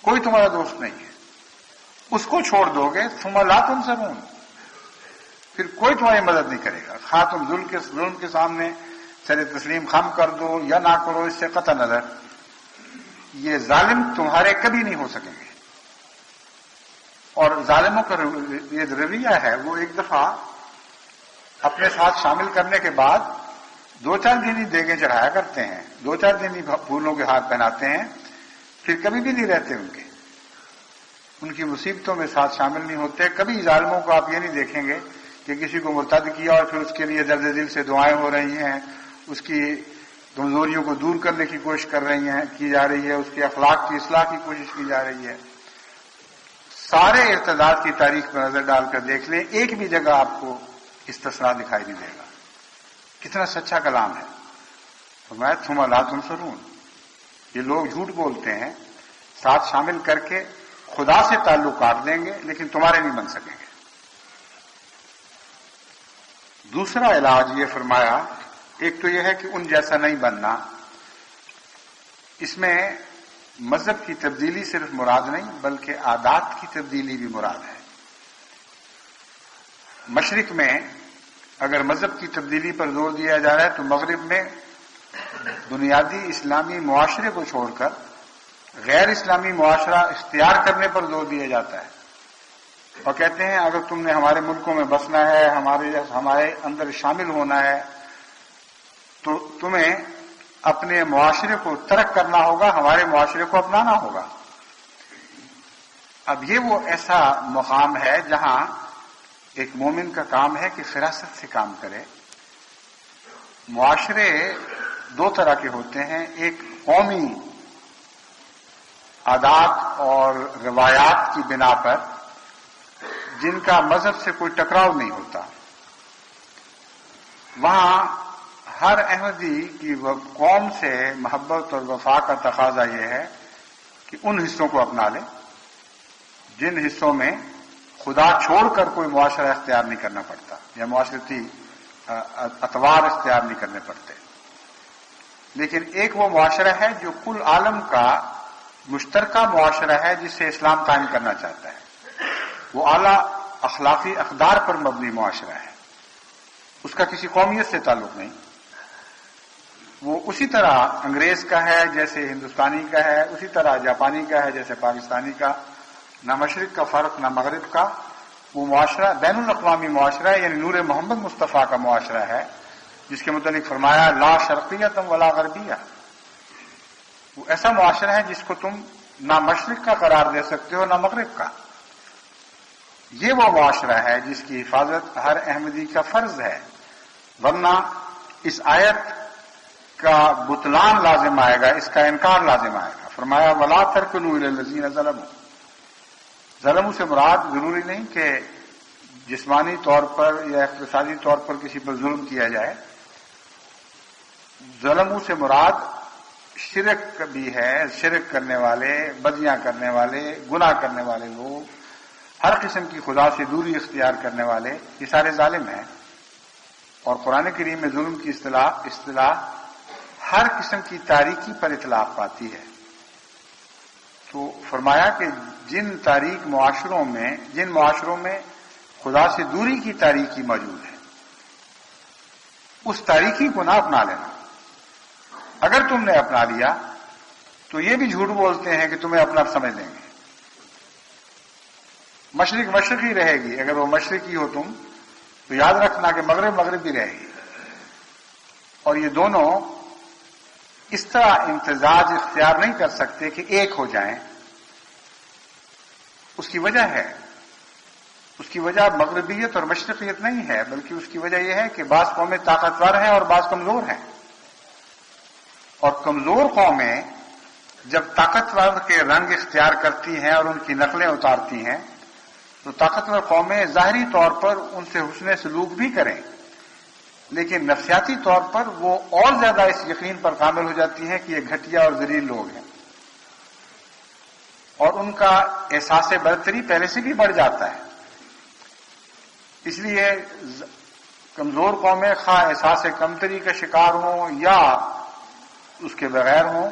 S2: کوئی تمہارا دوست نہیں ہے۔ اس کو چھوڑ دو گے ثم لا تنصرون، پھر کوئی تمہاری مدد نہیں کرے گا، خواہ تم ظلم کے سامنے سر تسلیم خم کر دو یا نہ کرو، اس سے قطع نظر یہ ظالم تمہارے کبھی نہیں ہو سکیں گے۔ اور ظالموں کا یہ رویہ ہے، وہ ایک دفعہ اپنے ساتھ شامل کرنے کے بعد 2-4 دن ہی دیگیں چڑھایا کرتے ہیں، 2-4 دن ہی پھولوں کے ہاتھ پہناتے ہیں، پھر کبھی بھی نہیں رہتے ان کی مصیبتوں میں ساتھ شامل نہیں ہوتے۔ کبھی ظالموں کو آپ یہ نہیں دیکھیں گے کہ کسی کو مرتد کیا اور پھر اس کے لیے درد دل سے دعائیں ہو رہی ہیں، اس کی کمزوریوں کو دور کرنے کی کوشش کی جا رہی ہے، اس کے اخلاق کی اصلاح کی کوشش کی جا رہی ہے۔ سارے ارتداد کی تاریخ پر نظر ڈال کر دیکھ لیں، ایک بھی جگہ آپ کو استثناء دکھائی نہیں دے گا۔ کتنا سچا کلام ہے۔ فرمایا ثم لا تنصرون، یہ لوگ جھوٹ بولتے ہیں، ساتھ شامل کر کے خدا سے تعلق کاٹ دیں گے لیکن تمہارے نہیں بن سکیں گے۔ دوسرا علاج یہ فرمایا، ایک تو یہ ہے کہ ان جیسا نہیں بننا، اس میں مذہب کی تبدیلی صرف مراد نہیں بلکہ عادات کی تبدیلی بھی مراد ہے۔ مشرق میں اگر مذہب کی تبدیلی پر زور دیا جا رہا ہے تو مغرب میں بنیادی اسلامی معاشرے کو چھوڑ کر غیر اسلامی معاشرہ اختیار کرنے پر زور دیا جاتا ہے، اور کہتے ہیں اگر تم نے ہمارے ملکوں میں بسنا ہے، ہمارے اندر شامل ہونا ہے تو تمہیں اپنے معاشرے کو ترک کرنا ہوگا، ہمارے معاشرے کو اپنانا ہوگا۔ اب یہ وہ ایسا مقام ہے جہاں ایک مومن کا کام ہے کہ فراست سے کام کرے۔ معاشرے 2 طرح کے ہوتے ہیں، ایک قومی عادات اور روایات کی بنا پر جن کا مذہب سے کوئی ٹکراؤ نہیں ہوتا، وہاں ہر احمدی کی قوم سے محبت اور وفا کا تقاضا یہ ہے کہ ان حصوں کو اپنا لے جن حصوں میں خدا چھوڑ کر کوئی معاشرہ اختیار نہیں کرنا پڑتا یا معاشرتی اطوار اختیار نہیں کرنے پڑتے۔ لیکن ایک وہ معاشرہ ہے جو کل عالم کا مشترکہ معاشرہ ہے جس سے اسلام قائم کرنا چاہتا ہے، وہ اعلیٰ اخلاقی اقدار پر مبنی معاشرہ ہے، اس کا کسی قومیت سے تعلق نہیں، وہ اسی طرح انگریز کا ہے جیسے ہندوستانی کا ہے، اسی طرح جاپانی کا ہے جیسے پاکستانی کا، نہ مشرق کا فرق نہ مغرب کا، وہ معاشرہ بین الاقوامی معاشرہ ہے، یعنی نور محمد مصطفیٰ کا معاشرہ ہے جس کے متعلق فرمایا لا شرقیت ولا غربیہ۔ وہ ایسا معاشرہ ہے جس کو تم نہ مشرق کا قرار دے سکتے ہو نہ مغرب کا۔ یہ وہ معاشرہ ہے جس کی حفاظت ہر احمدی کا فرض ہے، ورنہ اس آیت کا بطلان لازم آئے گا، اس کا انکار لازم آئے گا۔ فرمایا ولا ترکنوا الی الذین ظلموا، ظلموں سے مراد ضروری نہیں کہ جسمانی طور پر یا اقتصادی طور پر کسی پر ظلم کیا جائے، ظلموں سے مراد شرک بھی ہے، شرک کرنے والے، بدیاں کرنے والے، گناہ کرنے والے لوگ، ہر قسم کی خدا سے دوری اختیار کرنے والے، یہ سارے ظالم ہیں۔ اور قرآن کریم میں ظلم کی اصطلاح ہر قسم کی تاریکی پر اطلاق پاتی ہے۔ تو فرمایا کہ جن معاشروں میں خدا سے دوری کی تاریکی موجود ہے، اس تاریکی کو نہ اپنا لینا۔ اگر تم نے اپنا لیا تو یہ بھی جھوٹ بولتے ہیں کہ تمہیں اپنا سمجھ لیں گے۔ مشرق مشرقی رہے گی، اگر وہ مشرقی ہو تم تو یاد رکھنا کہ مغرب مغربی رہے گی، اور یہ دونوں اس طرح امتزاج اختیار نہیں کر سکتے کہ ایک ہو جائیں۔ اس کی وجہ ہے، اس کی وجہ مغربیت اور مشرقیت نہیں ہے، بلکہ اس کی وجہ یہ ہے کہ بعض قومیں طاقتور ہیں اور بعض کمزور ہیں، اور کمزور قومیں جب طاقتور کے رنگ اختیار کرتی ہیں اور ان کی نقلیں اتارتی ہیں تو طاقتور قومیں ظاہری طور پر ان سے حسن سلوک بھی کریں، لیکن نفسیاتی طور پر وہ اور زیادہ اس یقین پر کامل ہو جاتی ہیں کہ یہ گھٹیا اور ذلیل لوگ ہیں، اور ان کا احساس برتری پہلے سے بھی بڑھ جاتا ہے۔ اس لیے کمزور قومیں خواہ احساس کمتری کا شکار ہوں یا اس کے بغیر ہوں،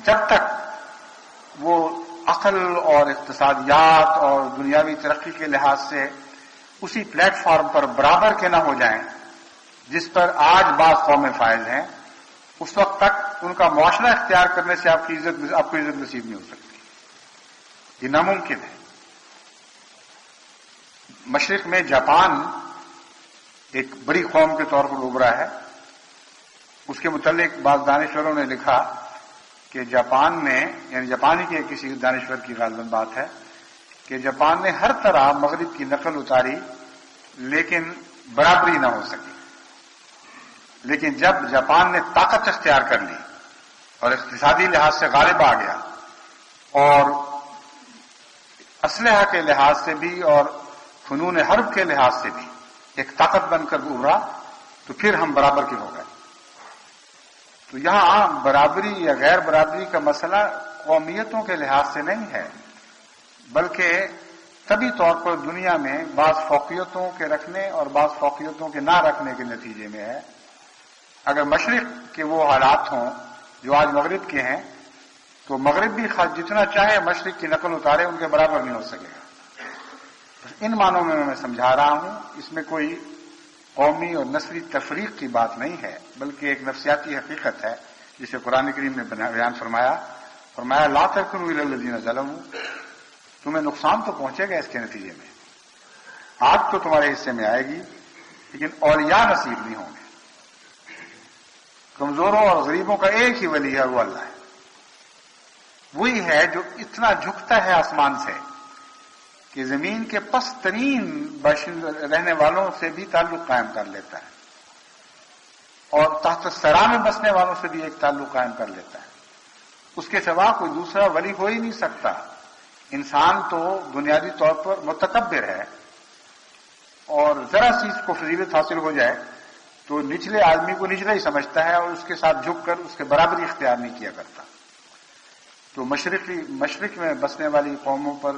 S2: جب تک وہ عقل اور اقتصادیات اور دنیاوی ترقی کے لحاظ سے اسی پلیٹ فارم پر برابر کے نہ ہو جائیں جس پر آج بعض قومیں فائز ہیں، اس وقت تک ان کا معاشرہ اختیار کرنے سے آپ کو عزت نصیب نہیں ہو سکتی، یہ ناممکن ہے۔ مشرق میں جاپان ایک بڑی قوم کے طور پر ابھرا ہے. اس کے متعلق بعض دانشوروں نے لکھا کہ جاپان نے، یعنی جاپانی کے کسی دانشور کی غالباً بات ہے کہ جاپان نے ہر طرح مغرب کی نقل اتاری لیکن برابری نہ ہو سکی. لیکن جب جاپان نے طاقت اختیار کر لی اور اقتصادی لحاظ سے غالب آ گیا اور اسلحہ کے لحاظ سے بھی اور فنون حرب کے لحاظ سے بھی ایک طاقت بن کر ابھرا تو پھر ہم برابر کے ہو گئے. تو یہاں برابری یا غیر برابری کا مسئلہ قومیتوں کے لحاظ سے نہیں ہے، بلکہ طبی طور پر دنیا میں بعض فوقیتوں کے رکھنے اور بعض فوقیتوں کے نہ رکھنے کے نتیجے میں ہے. اگر مشرق کے وہ حالات ہوں جو آج مغرب کے ہیں تو مغرب بھی جتنا چاہے مشرق کی نقل اتارے ان کے برابر نہیں ہو سکے گا. ان معنوں میں سمجھا رہا ہوں، اس میں کوئی قومی اور نسلی تفریق کی بات نہیں ہے، بلکہ ایک نفسیاتی حقیقت ہے جسے قرآن کریم نے بیان فرمایا لا ترکنوا الی الذین ظلموا، تمہیں نقصان تو پہنچے گا اس کے نتیجے میں، آگ تو تمہارے حصے میں آئے گی لیکن اولیاء نصیب نہیں ہوں گے. کمزوروں اور غریبوں کا ایک ہی ولی ہے، وہ اللہ ہے. وہی ہے جو اتنا جھکتا ہے آسمان سے کہ زمین کے پست ترین رہنے والوں سے بھی تعلق قائم کر لیتا ہے اور تحت الثری میں بسنے والوں سے بھی ایک تعلق قائم کر لیتا ہے. اس کے سوا کوئی دوسرا ولی ہو ہی نہیں سکتا. انسان تو بنیادی طور پر متکبر ہے اور ذرا سی اس کو فضیلت حاصل ہو جائے تو نچلے آدمی کو نچلا ہی سمجھتا ہے اور اس کے ساتھ جھک کر اس کے برابری اختیار نہیں کیا کرتا. تو مشرق میں بسنے والی قوموں پر،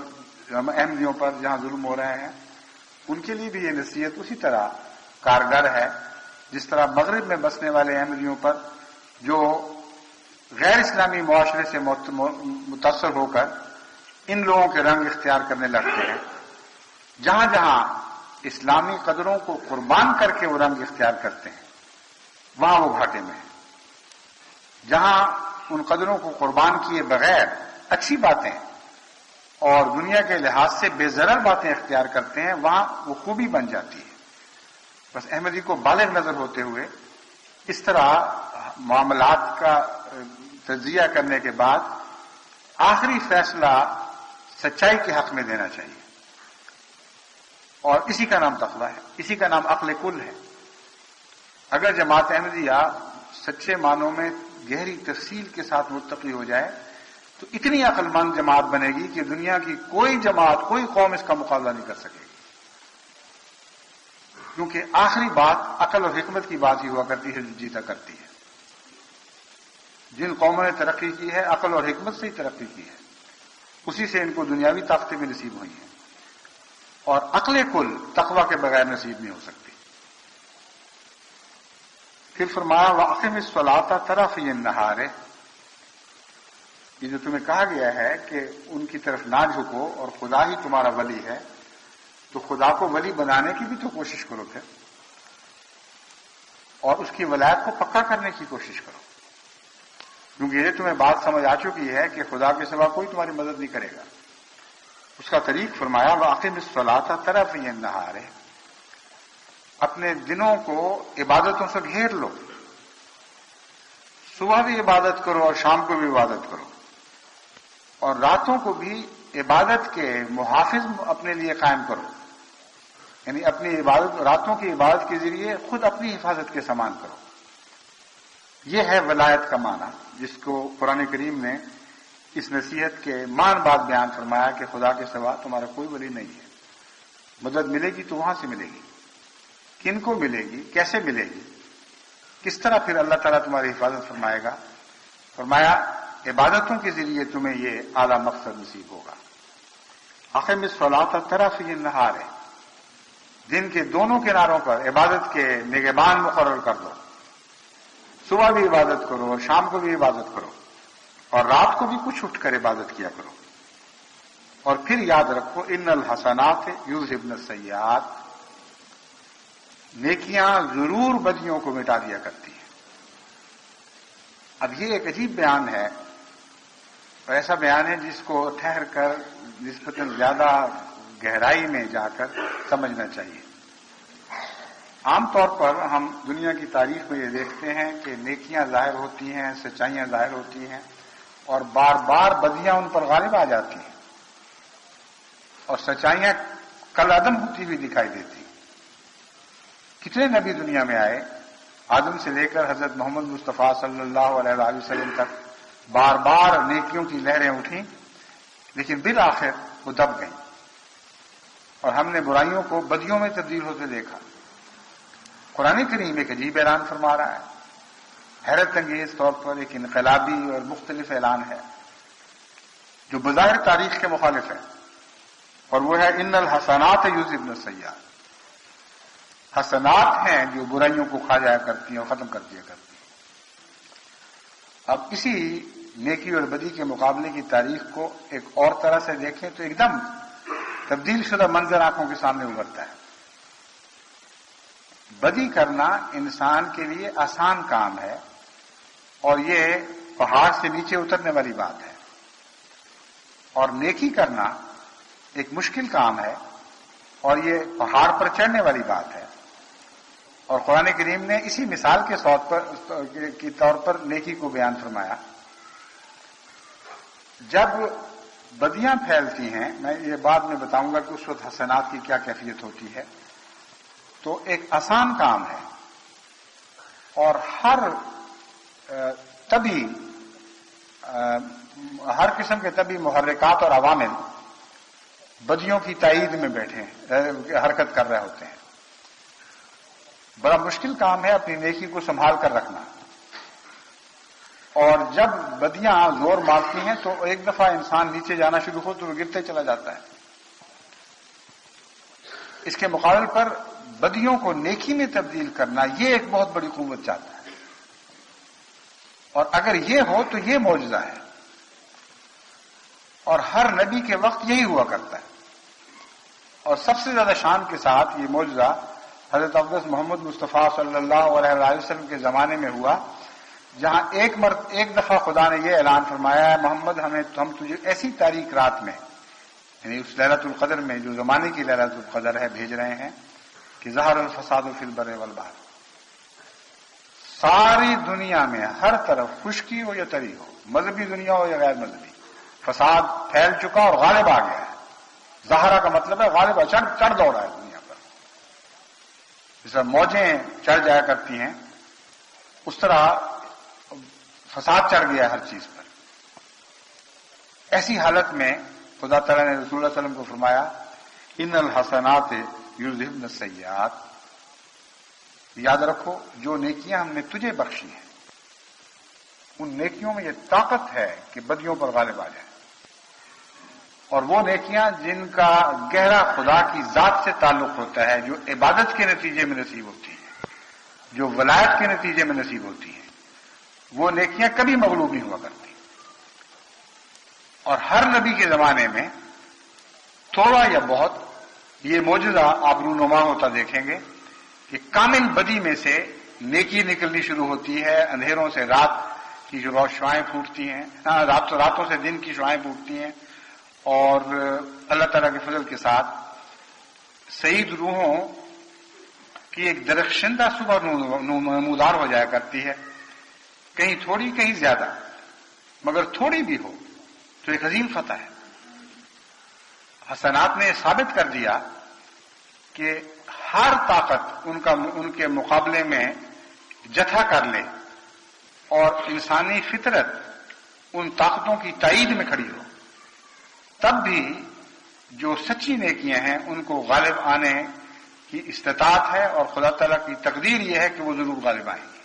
S2: احمدیوں پر جہاں ظلم ہو رہے ہیں، ان کے لیے بھی یہ نصیحت اسی طرح کارگر ہے جس طرح مغرب میں بسنے والے احمدیوں پر جو غیر اسلامی معاشرے سے متاثر ہو کر ان لوگوں کے رنگ اختیار کرنے لگتے ہیں. جہاں جہاں اسلامی قدروں کو قربان کر کے وہ رنگ اختیار کرتے ہیں وہاں وہ گھاٹے میں ہیں. جہاں ان قدروں کو قربان کیے بغیر اچھی باتیں اور دنیا کے لحاظ سے بے ضرر باتیں اختیار کرتے ہیں وہاں وہ خوبی بن جاتی ہے. بس احمدی کو بالغ نظر ہوتے ہوئے اس طرح معاملات کا تجزیہ کرنے کے بعد آخری فیصلہ سچائی کے حق میں دینا چاہیے، اور اسی کا نام تقویٰ ہے، اسی کا نام عقل کل ہے. اگر جماعت احمدیہ سچے معنوں میں گہری تفصیل کے ساتھ متقی ہو جائے تو اتنی عقل مند جماعت بنے گی کہ دنیا کی کوئی جماعت، کوئی قوم اس کا مقابلہ نہیں کر سکے گی. کیونکہ آخری بات عقل اور حکمت کی بات ہی ہوا کرتی ہے جو جیتا کرتی ہے. جن قوموں نے ترقی کی ہے عقل اور حکمت سے ہی ترقی کی ہے، اسی سے ان کو دنیاوی طاقتیں بھی نصیب ہوئی ہیں، اور عقل کل تقویٰ کے بغیر نصیب نہیں ہو سکتی. پھر فرمایا وَأَقِمِ الصَّلَاةَ طَرَفَيِ النَّهَارِ، یہ جو تمہیں کہا گیا ہے کہ ان کی طرف نہ جھکو اور خدا ہی تمہارا ولی ہے، تو خدا کو ولی بنانے کی بھی تو کوشش کرو پھر، اور اس کی ولایت کو پکا کرنے کی کوشش کرو. کیونکہ یہ تمہیں بات سمجھ آ چکی ہے کہ خدا کے سوا کوئی تمہاری مدد نہیں کرے گا. اس کا طریق فرمایا وَأَقِمِ الصَّلَاةَ طَرَفَيِ النَّهَارِ، اپنے دنوں کو عبادتوں سے گھیر لو. صبح بھی عبادت کرو اور شام کو بھی عبادت کرو، اور راتوں کو بھی عبادت کے محافظ اپنے لیے قائم کرو. یعنی اپنی عبادت، راتوں کی عبادت کے ذریعے خود اپنی حفاظت کے سامان کرو. یہ ہے ولایت کا معنی جس کو قرآن کریم نے اس نصیحت کے مان بعد بیان فرمایا کہ خدا کے سوا تمہارا کوئی ولی نہیں ہے. مدد ملے گی تو وہاں سے ملے گی. کن کو ملے گی، کیسے ملے گی، کس طرح پھر اللہ تعالیٰ تمہاری حفاظت فرمائے گا؟ فرمایا عبادتوں کے ذریعے تمہیں یہ اعلیٰ مقصد نصیب ہوگا. أَقِمِ الصَّلَاةَ طَرَفَيِ النَّهَارِ، دن کے دونوں کناروں پر عبادت کے نگہبان مقرر کر دو. صبح بھی عبادت کرو اور شام کو بھی عبادت کرو، اور رات کو بھی کچھ اٹھ کر عبادت کیا کرو. اور پھر یاد رکھو ان الحسنات یذہبن السیئات، نیکیاں ضرور بدیوں کو مٹا دیا کرتی ہیں. اب یہ ایک عجیب بیان ہے، اور ایسا بیان ہے جس کو ٹھہر کر نسبتاً زیادہ گہرائی میں جا کر سمجھنا چاہیے۔ عام طور پر ہم دنیا کی تاریخ میں یہ دیکھتے ہیں کہ نیکیاں ظاہر ہوتی ہیں، سچائیاں ظاہر ہوتی ہیں، اور بار بار بدیاں ان پر غالب آ جاتی ہیں اور سچائیاں کل عدم ہوتی ہوئی دکھائی دیتی ہیں۔ کتنے نبی دنیا میں آئے، آدم سے لے کر حضرت محمد مصطفیٰ صلی اللہ علیہ وآلہ وسلم تک بار بار نیکیوں کی لہریں اٹھیں، لیکن بالآخر وہ دب گئیں اور ہم نے برائیوں کو بدیوں میں تبدیل ہوتے دیکھا۔ قرآن کریم ایک عجیب اعلان فرما رہا ہے، حیرت انگیز طور پر ایک انقلابی اور مختلف اعلان ہے جو بظاہر تاریخ کے مخالف ہے، اور وہ ہے ان الحسنات یذہبن السیئات۔ حسنات ہیں جو برائیوں کو کھا جایا کرتی ہیں اور ختم کر دیا کرتی ہیں۔ اب اسی نیکی اور بدی کے مقابلے کی تاریخ کو ایک اور طرح سے دیکھیں تو ایک دم تبدیل شدہ منظر آنکھوں کے سامنے ابھرتا ہے۔ بدی کرنا انسان کے لیے آسان کام ہے اور یہ پہاڑ سے نیچے اترنے والی بات ہے، اور نیکی کرنا ایک مشکل کام ہے اور یہ پہاڑ پر چڑھنے والی بات ہے۔ اور قرآن کریم نے اسی مثال کے طور پر نیکی کو بیان فرمایا۔ جب بدیاں پھیلتی ہیں، میں یہ بعد میں بتاؤں گا کہ اس وقت حسنات کی کیا کیفیت ہوتی ہے، تو ایک آسان کام ہے اور ہر قسم کے طبی محرکات اور عوامل بدیوں کی تائید میں بیٹھے حرکت کر رہے ہوتے ہیں۔ بڑا مشکل کام ہے اپنی نیکی کو سنبھال کر رکھنا، اور جب بدیاں زور مارتی ہیں تو ایک دفعہ انسان نیچے جانا شروع ہو تو وہ گرتے چلا جاتا ہے۔ اس کے مقابل پر بدیوں کو نیکی میں تبدیل کرنا یہ ایک بہت بڑی قوت چاہتا ہے، اور اگر یہ ہو تو یہ معجزہ ہے، اور ہر نبی کے وقت یہی ہوا کرتا ہے۔ اور سب سے زیادہ شان کے ساتھ یہ معجزہ حضرت اقدس محمد مصطفیٰ صلی اللہ علیہ وسلم کے زمانے میں ہوا، جہاں ایک دفعہ خدا نے یہ اعلان فرمایا ہے، محمد ہم تجھے ایسی تاریک رات میں، یعنی اس لیلۃ القدر میں جو زمانے کی لیلۃ القدر ہے، بھیج رہے ہیں کہ ظہر الفساد فی البر والبحر، ساری دنیا میں ہر طرف خشکی ہو یا تری ہو، مذہبی دنیا ہو یا غیر مذہبی، فساد پھیل چکا اور غالب آ گیا ہے۔ ظاہرہ کا مطلب ہے غالب چڑھ دوڑا ہے دنیا پر، جس طرح موجیں چڑھ جایا کرتی ہیں اس طرح فساد چڑھ گیا ہر چیز پر۔ ایسی حالت میں خدا تعالیٰ نے رسول اللہ علیہ وسلم کو فرمایا ان الحسنات یذہبن السیئات، یاد رکھو جو نیکیاں ہم نے تجھے بخشی ہیں ان نیکیوں میں یہ طاقت ہے کہ بدیوں پر غالب آ جائیں، اور وہ نیکیاں جن کا گہرا خدا کی ذات سے تعلق ہوتا ہے، جو عبادت کے نتیجے میں نصیب ہوتی ہیں، جو ولایت کے نتیجے میں نصیب ہوتی ہیں، وہ نیکیاں کبھی مغلوب نہیں ہوا کرتی۔ اور ہر نبی کے زمانے میں تھوڑا یا بہت یہ معجزہ آپ رونما ہوتا دیکھیں گے کہ کامل بدی میں سے نیکی نکلنی شروع ہوتی ہے، اندھیروں سے رات کی جو شعائیں پھوٹتی ہیں، راتوں سے دن کی شعائیں پھوٹتی ہیں، اور اللہ تعالیٰ کے فضل کے ساتھ سعید روحوں کی ایک درخشندہ صبح نمودار ہو جایا کرتی ہے، کہیں تھوڑی کہیں زیادہ، مگر تھوڑی بھی ہو تو ایک عظیم فتح ہے۔ حسنات نے ثابت کر دیا کہ ہر طاقت ان کے مقابلے میں جتھا کر لے اور انسانی فطرت ان طاقتوں کی تائید میں کھڑی ہو، تب بھی جو سچی نیکیاں ہیں ان کو غالب آنے کی استطاعت ہے، اور خدا تعالیٰ کی تقدیر یہ ہے کہ وہ ضرور غالب آئیں گے۔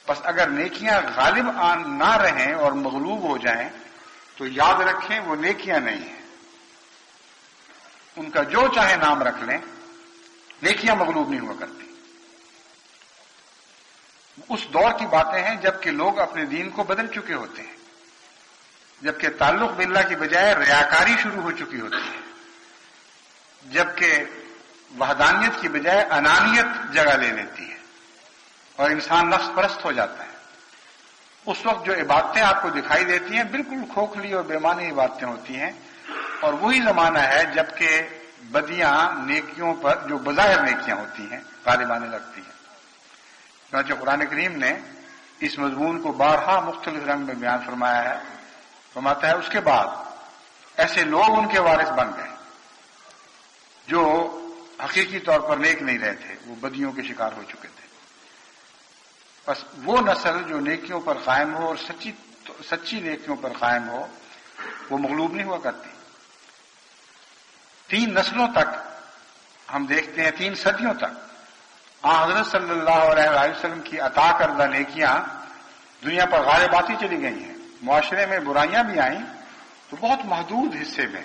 S2: بس اگر نیکیاں غالب نہ رہیں اور مغلوب ہو جائیں تو یاد رکھیں وہ نیکیاں نہیں ہیں، ان کا جو چاہے نام رکھ لیں، نیکیاں مغلوب نہیں ہوا کرتی۔ اس دور کی باتیں ہیں جبکہ لوگ اپنے دین کو بدل چکے ہوتے ہیں، جبکہ تعلق باللہ کی بجائے ریاکاری شروع ہو چکی ہوتی ہے، جبکہ وحدانیت کی بجائے انانیت جگہ لے لیتی ہے اور انسان نفس پرست ہو جاتا ہے۔ اس وقت جو عبادتیں آپ کو دکھائی دیتی ہیں بالکل کھوکھلی اور بے معنی عبادتیں ہوتی ہیں، اور وہی زمانہ ہے جبکہ بدیاں نیکیوں پر جو بظاہر نیکیاں ہوتی ہیں غالب آنے لگتی ہیں. چنانچہ قرآن کریم نے اس مضمون کو بارہا مختلف رنگ میں بیان فرمایا ہے. فرماتا ہے اس کے بعد ایسے لوگ ان کے وارث بن گئے جو حقیقی طور پر نیک نہیں رہے تھے، وہ بدیوں کے شکار ہو چکے تھے. بس وہ نسل جو نیکیوں پر قائم ہو اور سچی نیکیوں پر قائم ہو وہ مغلوب نہیں ہوا کرتی. 3 نسلوں تک ہم دیکھتے ہیں، 3 صدیوں تک حضرت صلی اللہ علیہ وسلم کی عطا کردہ نیکیاں دنیا پر غالب آتی چلی گئی ہیں. معاشرے میں برائیاں بھی آئیں تو بہت محدود حصے میں،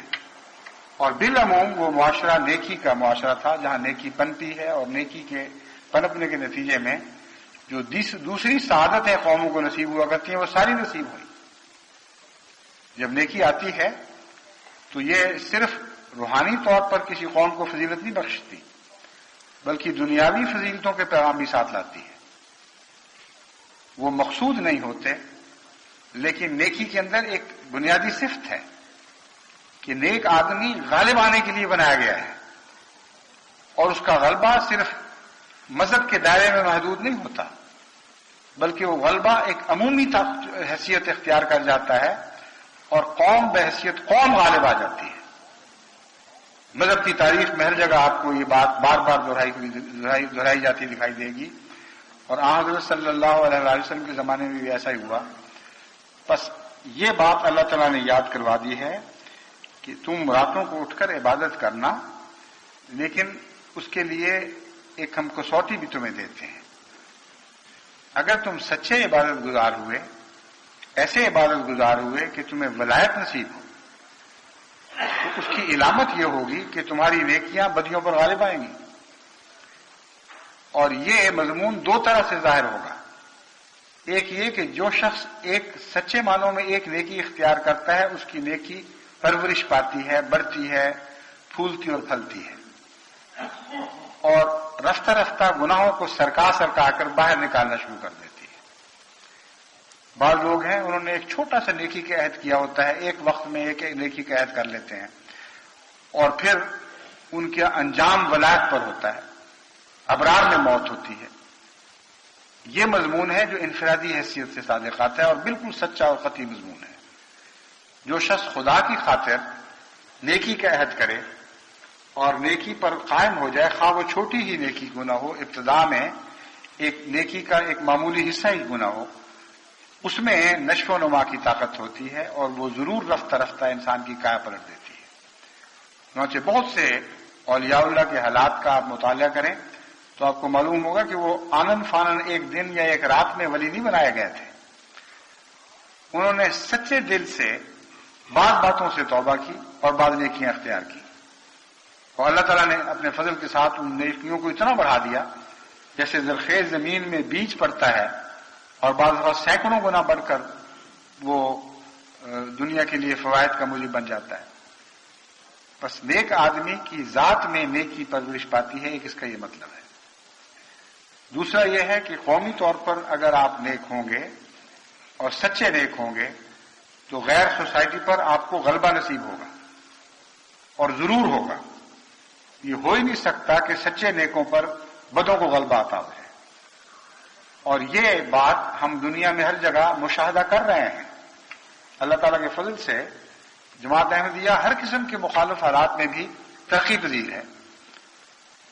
S2: اور بالعموم وہ معاشرہ نیکی کا معاشرہ تھا جہاں نیکی پنپی ہے، اور نیکی کے پنپنے کے نتیجے میں جو دوسری سعادتیں قوموں کو نصیب ہوا کرتی ہیں وہ ساری نصیب ہوئی. جب نیکی آتی ہے تو یہ صرف روحانی طور پر کسی قوم کو فضیلت نہیں بخشتی بلکہ دنیاوی فضیلتوں کے پیغام بھی ساتھ لاتی ہے. وہ مقصود نہیں ہوتے، لیکن نیکی کے اندر ایک بنیادی صفت ہے کہ نیک آدمی غالب آنے کے لیے بنایا گیا ہے، اور اس کا غلبہ صرف مذہب کے دائرے میں محدود نہیں ہوتا بلکہ وہ غلبہ ایک عمومی حیثیت اختیار کر جاتا ہے اور قوم بحیثیت قوم غالب آ جاتی ہے. مذہب کی تاریخ میں ہر جگہ آپ کو یہ بات بار بار دہرائی جاتی دکھائی دے گی، اور حضرت صلی اللہ علیہ وسلم کے زمانے میں بھی ایسا ہی ہوا. بس یہ بات اللہ تعالیٰ نے یاد کروا دی ہے کہ تم راتوں کو اٹھ کر عبادت کرنا، لیکن اس کے لیے ایک ہم کسوٹی بھی تمہیں دیتے ہیں. اگر تم سچے عبادت گزار ہوئے، ایسے عبادت گزار ہوئے کہ تمہیں ولایت نصیب ہو، تو اس کی علامت یہ ہوگی کہ تمہاری نیکیاں بدیوں پر غالب آئیں گی. اور یہ مضمون 2 طرح سے ظاہر ہوگا. ایک یہ کہ جو شخص ایک سچے معنوں میں ایک نیکی اختیار کرتا ہے اس کی نیکی پرورش پاتی ہے، بڑھتی ہے، پھولتی اور پھلتی ہے، اور رفتہ رفتہ گناہوں کو سرکا کر باہر نکالنا شروع کر دیتی ہے. بعض لوگ ہیں انہوں نے ایک چھوٹا سا نیکی کا عہد کیا ہوتا ہے، ایک وقت میں ایک نیکی کا عہد کر لیتے ہیں، اور پھر ان کا انجام ولایت پر ہوتا ہے، ابرار میں موت ہوتی ہے. یہ مضمون ہے جو انفرادی حیثیت سے صادق آتا ہے اور بالکل سچا اور قطعی مضمون ہے. جو شخص خدا کی خاطر نیکی کا عہد کرے اور نیکی پر قائم ہو جائے، خواہ وہ چھوٹی ہی نیکی کیوں نہ ہو، ابتدا میں ایک نیکی کا ایک معمولی حصہ ہی کیوں نہ ہو، اس میں نشو و نما کی طاقت ہوتی ہے اور وہ ضرور رفتہ رفتہ انسان کی کایا پلٹ دیتی ہے. چنانچہ بہت سے اولیاء اللہ کے حالات کا آپ مطالعہ کریں تو آپ کو معلوم ہوگا کہ وہ آنن فانن ایک دن یا ایک رات میں ولی نہیں بنائے گئے تھے. انہوں نے سچے دل سے بعض باتوں سے توبہ کی اور بعض نیکیاں اختیار کی، اور اللہ تعالیٰ نے اپنے فضل کے ساتھ ان نیکیوں کو اتنا بڑھا دیا جیسے زرخیز زمین میں بیج پڑتا ہے اور بعض دفعہ سینکڑوں گنا بڑھ کر وہ دنیا کے لیے فوائد کا موجب بن جاتا ہے. بس نیک آدمی کی ذات میں نیکی پرورش پاتی ہے، ایک اس کا یہ مطلب ہے. دوسرا یہ ہے کہ قومی طور پر اگر آپ نیک ہوں گے اور سچے نیک ہوں گے تو غیر سوسائٹی پر آپ کو غلبہ نصیب ہوگا، اور ضرور ہوگا. یہ ہو ہی نہیں سکتا کہ سچے نیکوں پر بدوں کو غلبہ آتا ہے، اور یہ بات ہم دنیا میں ہر جگہ مشاہدہ کر رہے ہیں. اللہ تعالیٰ کے فضل سے جماعت احمدیہ ہر قسم کے مخالف حالات میں بھی ترقی پذیر ہے،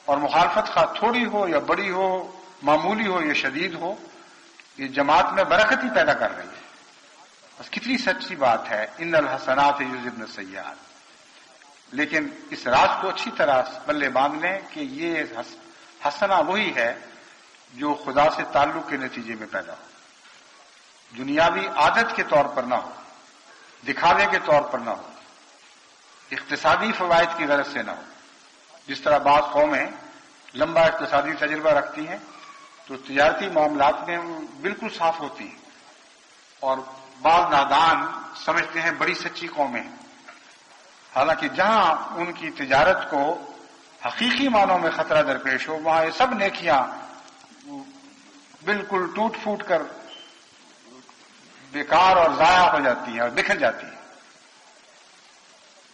S2: اور مخالفت خواہ تھوڑی ہو یا بڑی ہو، معمولی ہو یا شدید ہو، یہ جماعت میں برکت ہی پیدا کر رہی ہے. بس کتنی سچی بات ہے، ان الحسنات یذہبن السیئات. لیکن اس راز کو اچھی طرح پلے باندھ لیں کہ یہ حسنہ وہی ہے جو خدا سے تعلق کے نتیجے میں پیدا ہو، دنیاوی عادت کے طور پر نہ ہو، دکھاوے کے طور پر نہ ہو، اقتصادی فوائد کی غرض سے نہ ہو. جس طرح بعض قومیں لمبا اقتصادی تجربہ رکھتی ہیں تو تجارتی معاملات میں بالکل صاف ہوتی ہیں، اور بعض نادان سمجھتے ہیں بڑی سچی قومیں ہیں، حالانکہ جہاں ان کی تجارت کو حقیقی معنوں میں خطرہ درپیش ہو وہاں یہ سب نیکیاں بالکل ٹوٹ پھوٹ کر بیکار اور ضائع ہو جاتی ہیں اور بکھر جاتی ہیں.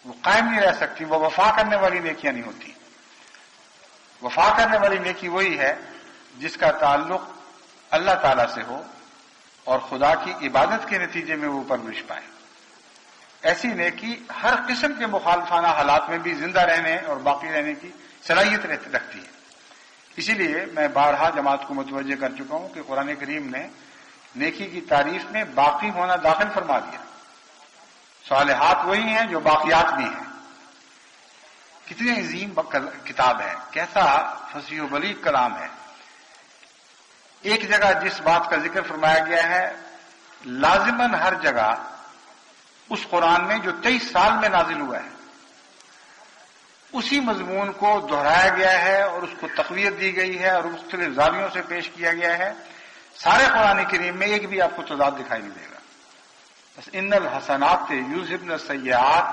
S2: وہ قائم نہیں رہ سکتی، وہ وفا کرنے والی نیکیاں نہیں ہوتی. وفا کرنے والی نیکی وہی ہے جس کا تعلق اللہ تعالی سے ہو اور خدا کی عبادت کے نتیجے میں وہ پرورش پائے. ایسی نیکی ہر قسم کے مخالفانہ حالات میں بھی زندہ رہنے اور باقی رہنے کی صلاحیت رکھتی ہے. اسی لیے میں بارہا جماعت کو متوجہ کر چکا ہوں کہ قرآن کریم نے نیکی کی تعریف میں باقی ہونا داخل فرما دیا. صالحات وہی ہیں جو باقیات بھی ہیں. کتنی عظیم کتاب ہے، کیسا فصیح و بلیغ کلام ہے. ایک جگہ جس بات کا ذکر فرمایا گیا ہے لازماً ہر جگہ اس قرآن میں جو 23 سال میں نازل ہوا ہے اسی مضمون کو دہرایا گیا ہے اور اس کو تقویت دی گئی ہے اور مختلف زاویوں سے پیش کیا گیا ہے. سارے قرآن کریم میں ایک بھی آپ کو تضاد دکھائی نہیں دے گا. بس ان الحسنات یذہبن السیئات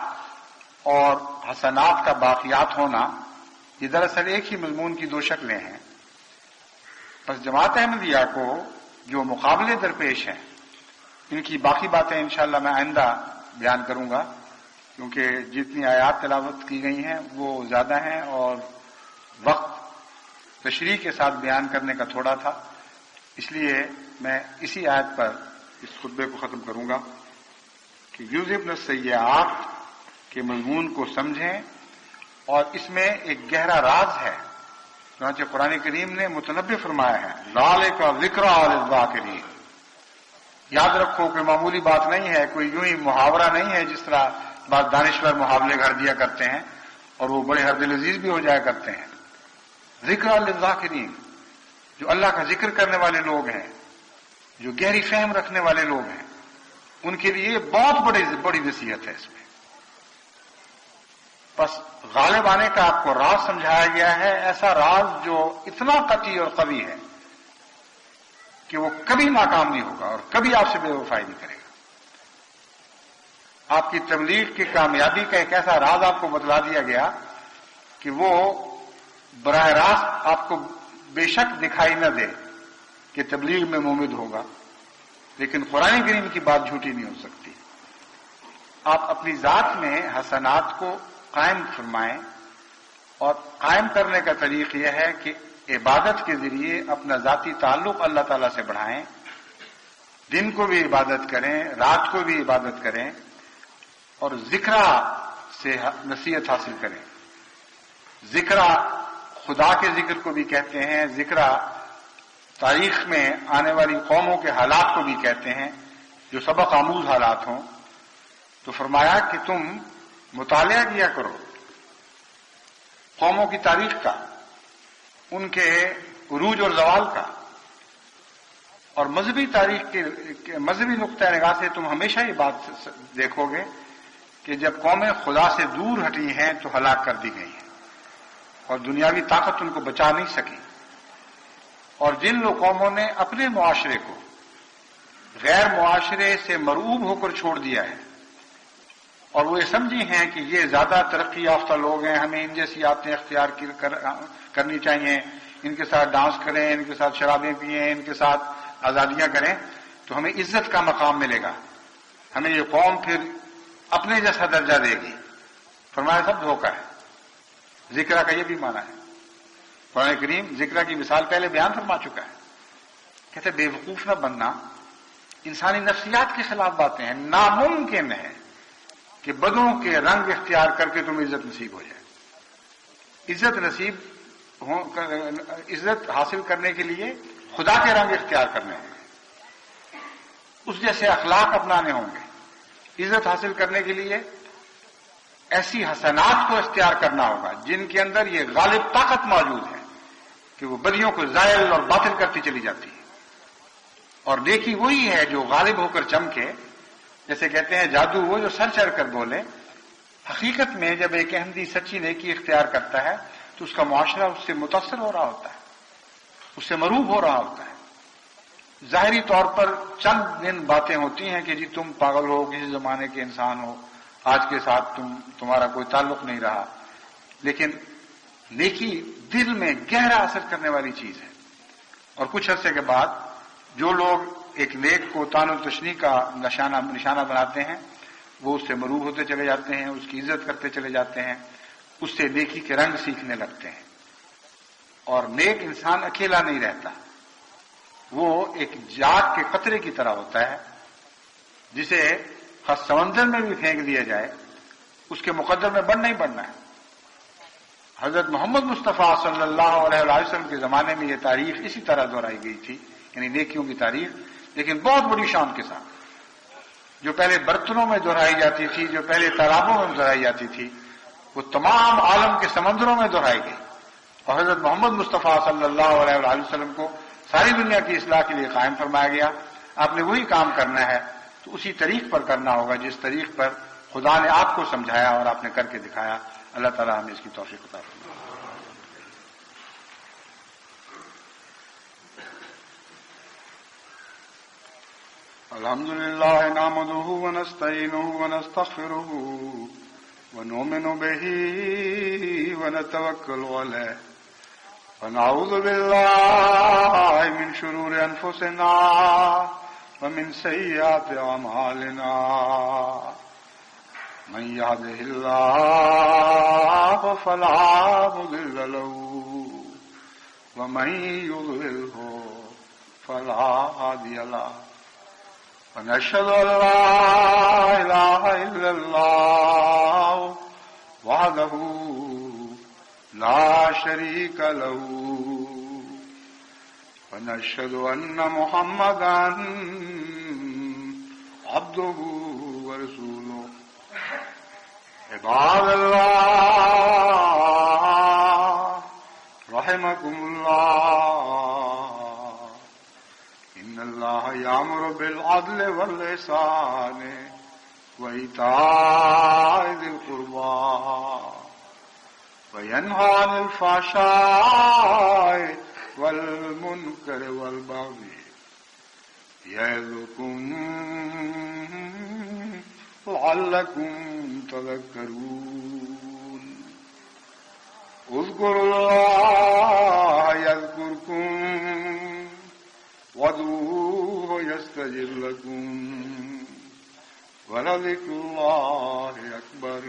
S2: اور حسنات کا باقیات ہونا یہ دراصل ایک ہی مضمون کی دو شکلیں ہیں. بس جماعت احمدیہ کو جو مقابلے درپیش ہیں ان کی باقی باتیں انشاءاللہ میں آئندہ بیان کروں گا، کیونکہ جتنی آیات تلاوت کی گئی ہیں وہ زیادہ ہیں اور وقت تشریح کے ساتھ بیان کرنے کا تھوڑا تھا. اس لیے میں اسی آیت پر اس خطبے کو ختم کروں گا کہ یذہبن السیئات کے مضمون کو سمجھیں، اور اس میں ایک گہرا راز ہے. چنانچہ قرآن کریم نے متنبع فرمایا ہے ذالک ذکریٰ للذاکرین. یاد رکھو کہ معمولی بات نہیں ہے، کوئی یوں ہی محاورہ نہیں ہے جس طرح بعض دانشور محاورے گھڑ دیا کرتے ہیں اور وہ بڑے حد لذیذ بھی ہو جایا کرتے ہیں. ذکریٰ للذاکرین، جو اللہ کا ذکر کرنے والے لوگ ہیں، جو گہری فہم رکھنے والے لوگ ہیں، ان کے لیے بہت بڑی نصیحت ہے اس میں. بس غالب آنے کا آپ کو راز سمجھایا گیا ہے، ایسا راز جو اتنا قطعی اور قوی ہے کہ وہ کبھی ناکام نہیں ہوگا اور کبھی آپ سے بے وفائی نہیں کرے گا. آپ کی تبلیغ کی کامیابی کا ایک ایسا راز آپ کو بتلا دیا گیا کہ وہ براہ راست آپ کو بے شک دکھائی نہ دے کہ تبلیغ میں مومد ہوگا، لیکن قرآن کریم کی بات جھوٹی نہیں ہو سکتی. آپ اپنی ذات میں حسنات کو قائم فرمائیں، اور قائم کرنے کا طریق یہ ہے کہ عبادت کے ذریعے اپنا ذاتی تعلق اللہ تعالیٰ سے بڑھائیں. دن کو بھی عبادت کریں، رات کو بھی عبادت کریں، اور ذکرہ سے نصیحت حاصل کریں. ذکرہ خدا کے ذکر کو بھی کہتے ہیں، ذکرہ تاریخ میں آنے والی قوموں کے حالات کو بھی کہتے ہیں جو سبق آموز حالات ہوں. تو فرمایا کہ تم مطالعہ کیا کرو قوموں کی تاریخ کا، ان کے عروج اور زوال کا، اور مذہبی تاریخ کے مذہبی نقطۂ نگاہ سے تم ہمیشہ یہ بات دیکھو گے کہ جب قومیں خدا سے دور ہٹی ہیں تو ہلاک کر دی گئی ہیں اور دنیاوی طاقت ان کو بچا نہیں سکی. اور جن لوگ قوموں نے اپنے معاشرے کو غیر معاشرے سے مرعوب ہو کر چھوڑ دیا ہے اور وہ یہ سمجھی ہیں کہ یہ زیادہ ترقی یافتہ لوگ ہیں، ہمیں ان جیسی عادتیں اختیار کرنی چاہیے، ان کے ساتھ ڈانس کریں، ان کے ساتھ شرابیں پئیں، ان کے ساتھ آزادیاں کریں تو ہمیں عزت کا مقام ملے گا، ہمیں یہ قوم پھر اپنے جیسا درجہ دے گی. فرمایا سب دھوکہ ہے. ذکرہ کا یہ بھی معنی ہے. قرآن کریم ذکرہ کی مثال پہلے بیان فرما چکا ہے. کہتے بے وقوف نہ بننا، انسانی نفسیات کے خلاف باتیں ہیں. ناممکن ہے کہ بدوں کے رنگ اختیار کر کے تمہیں عزت نصیب ہو جائے. عزت حاصل کرنے کے لیے خدا کے رنگ اختیار کرنے ہوں گے، اس جیسے اخلاق اپنانے ہوں گے. عزت حاصل کرنے کے لیے ایسی حسنات کو اختیار کرنا ہوگا جن کے اندر یہ غالب طاقت موجود ہے کہ وہ بدیوں کو زائل اور باطل کرتی چلی جاتی ہے. اور نیکی وہی ہے جو غالب ہو کر چمکے. جیسے کہتے ہیں جادو وہ جو سر چڑھ کر بولے. حقیقت میں جب ایک احمدی سچی نیکی اختیار کرتا ہے تو اس کا معاشرہ اس سے متاثر ہو رہا ہوتا ہے، اس سے مروب ہو رہا ہوتا ہے. ظاہری طور پر چند دن باتیں ہوتی ہیں کہ جی تم پاگل ہو، کسی زمانے کے انسان ہو، آج کے ساتھ تمہارا کوئی تعلق نہیں رہا. لیکن نیکی دل میں گہرا اثر کرنے والی چیز ہے. اور کچھ عرصے کے بعد جو لوگ ایک نیک کو تان و تشنیع کا نشانہ بناتے ہیں وہ اس سے مروب ہوتے چلے جاتے ہیں، اس کی عزت کرتے چلے جاتے ہیں، اس سے نیکی کے رنگ سیکھنے لگتے ہیں. اور نیک انسان اکیلا نہیں رہتا، وہ ایک جاگ کے قطرے کی طرح ہوتا ہے جسے خاص سمندر میں بھی پھینک دیا جائے اس کے مقدر میں بڑھ نہیں بڑھنا ہے. حضرت محمد مصطفیٰ صلی اللہ علیہ وسلم کے زمانے میں یہ تاریخ اسی طرح دہرائی گئی تھی، یعنی نیکیوں کی تاریخ، لیکن بہت بڑی شان کے ساتھ. جو پہلے برتنوں میں دہرائی جاتی تھی، جو پہلے تالابوں میں دہرائی جاتی تھی، وہ تمام عالم کے سمندروں میں دہرائی گئی. اور حضرت محمد مصطفیٰ صلی اللہ علیہ وسلم کو ساری دنیا کی اصلاح کے لیے قائم فرمایا گیا. آپ نے وہی کام کرنا ہے تو اسی طریق پر کرنا ہوگا جس طریق پر خدا نے آپ کو سمجھایا اور آپ نے کر کے دکھایا. اللہ تعالیٰ ہمیں اس کی توفیق عطا فرمائے. الحمد لله نحمده ونستعينه ونستغفره ونؤمن به ونتوكل عليه ونعوذ بالله من شرور أنفسنا ومن سيئات أعمالنا من يهده الله فلا مضل له ومن يضلله فلا هادي له ونشهد أن لا إله إلا الله وحده لا شريك له ونشهد أن محمدا عبده ورسوله. عباد الله رحمكم الله، إن الله يأمر بالعدل والإحسان وإيتاء ذي القربى وينهى عن الفحشاء والمنكر والبغي يعظكم لعلكم تذكرون. اذكروا الله يذكركم وادعوه يستجب لكم ولذكر الله أكبر.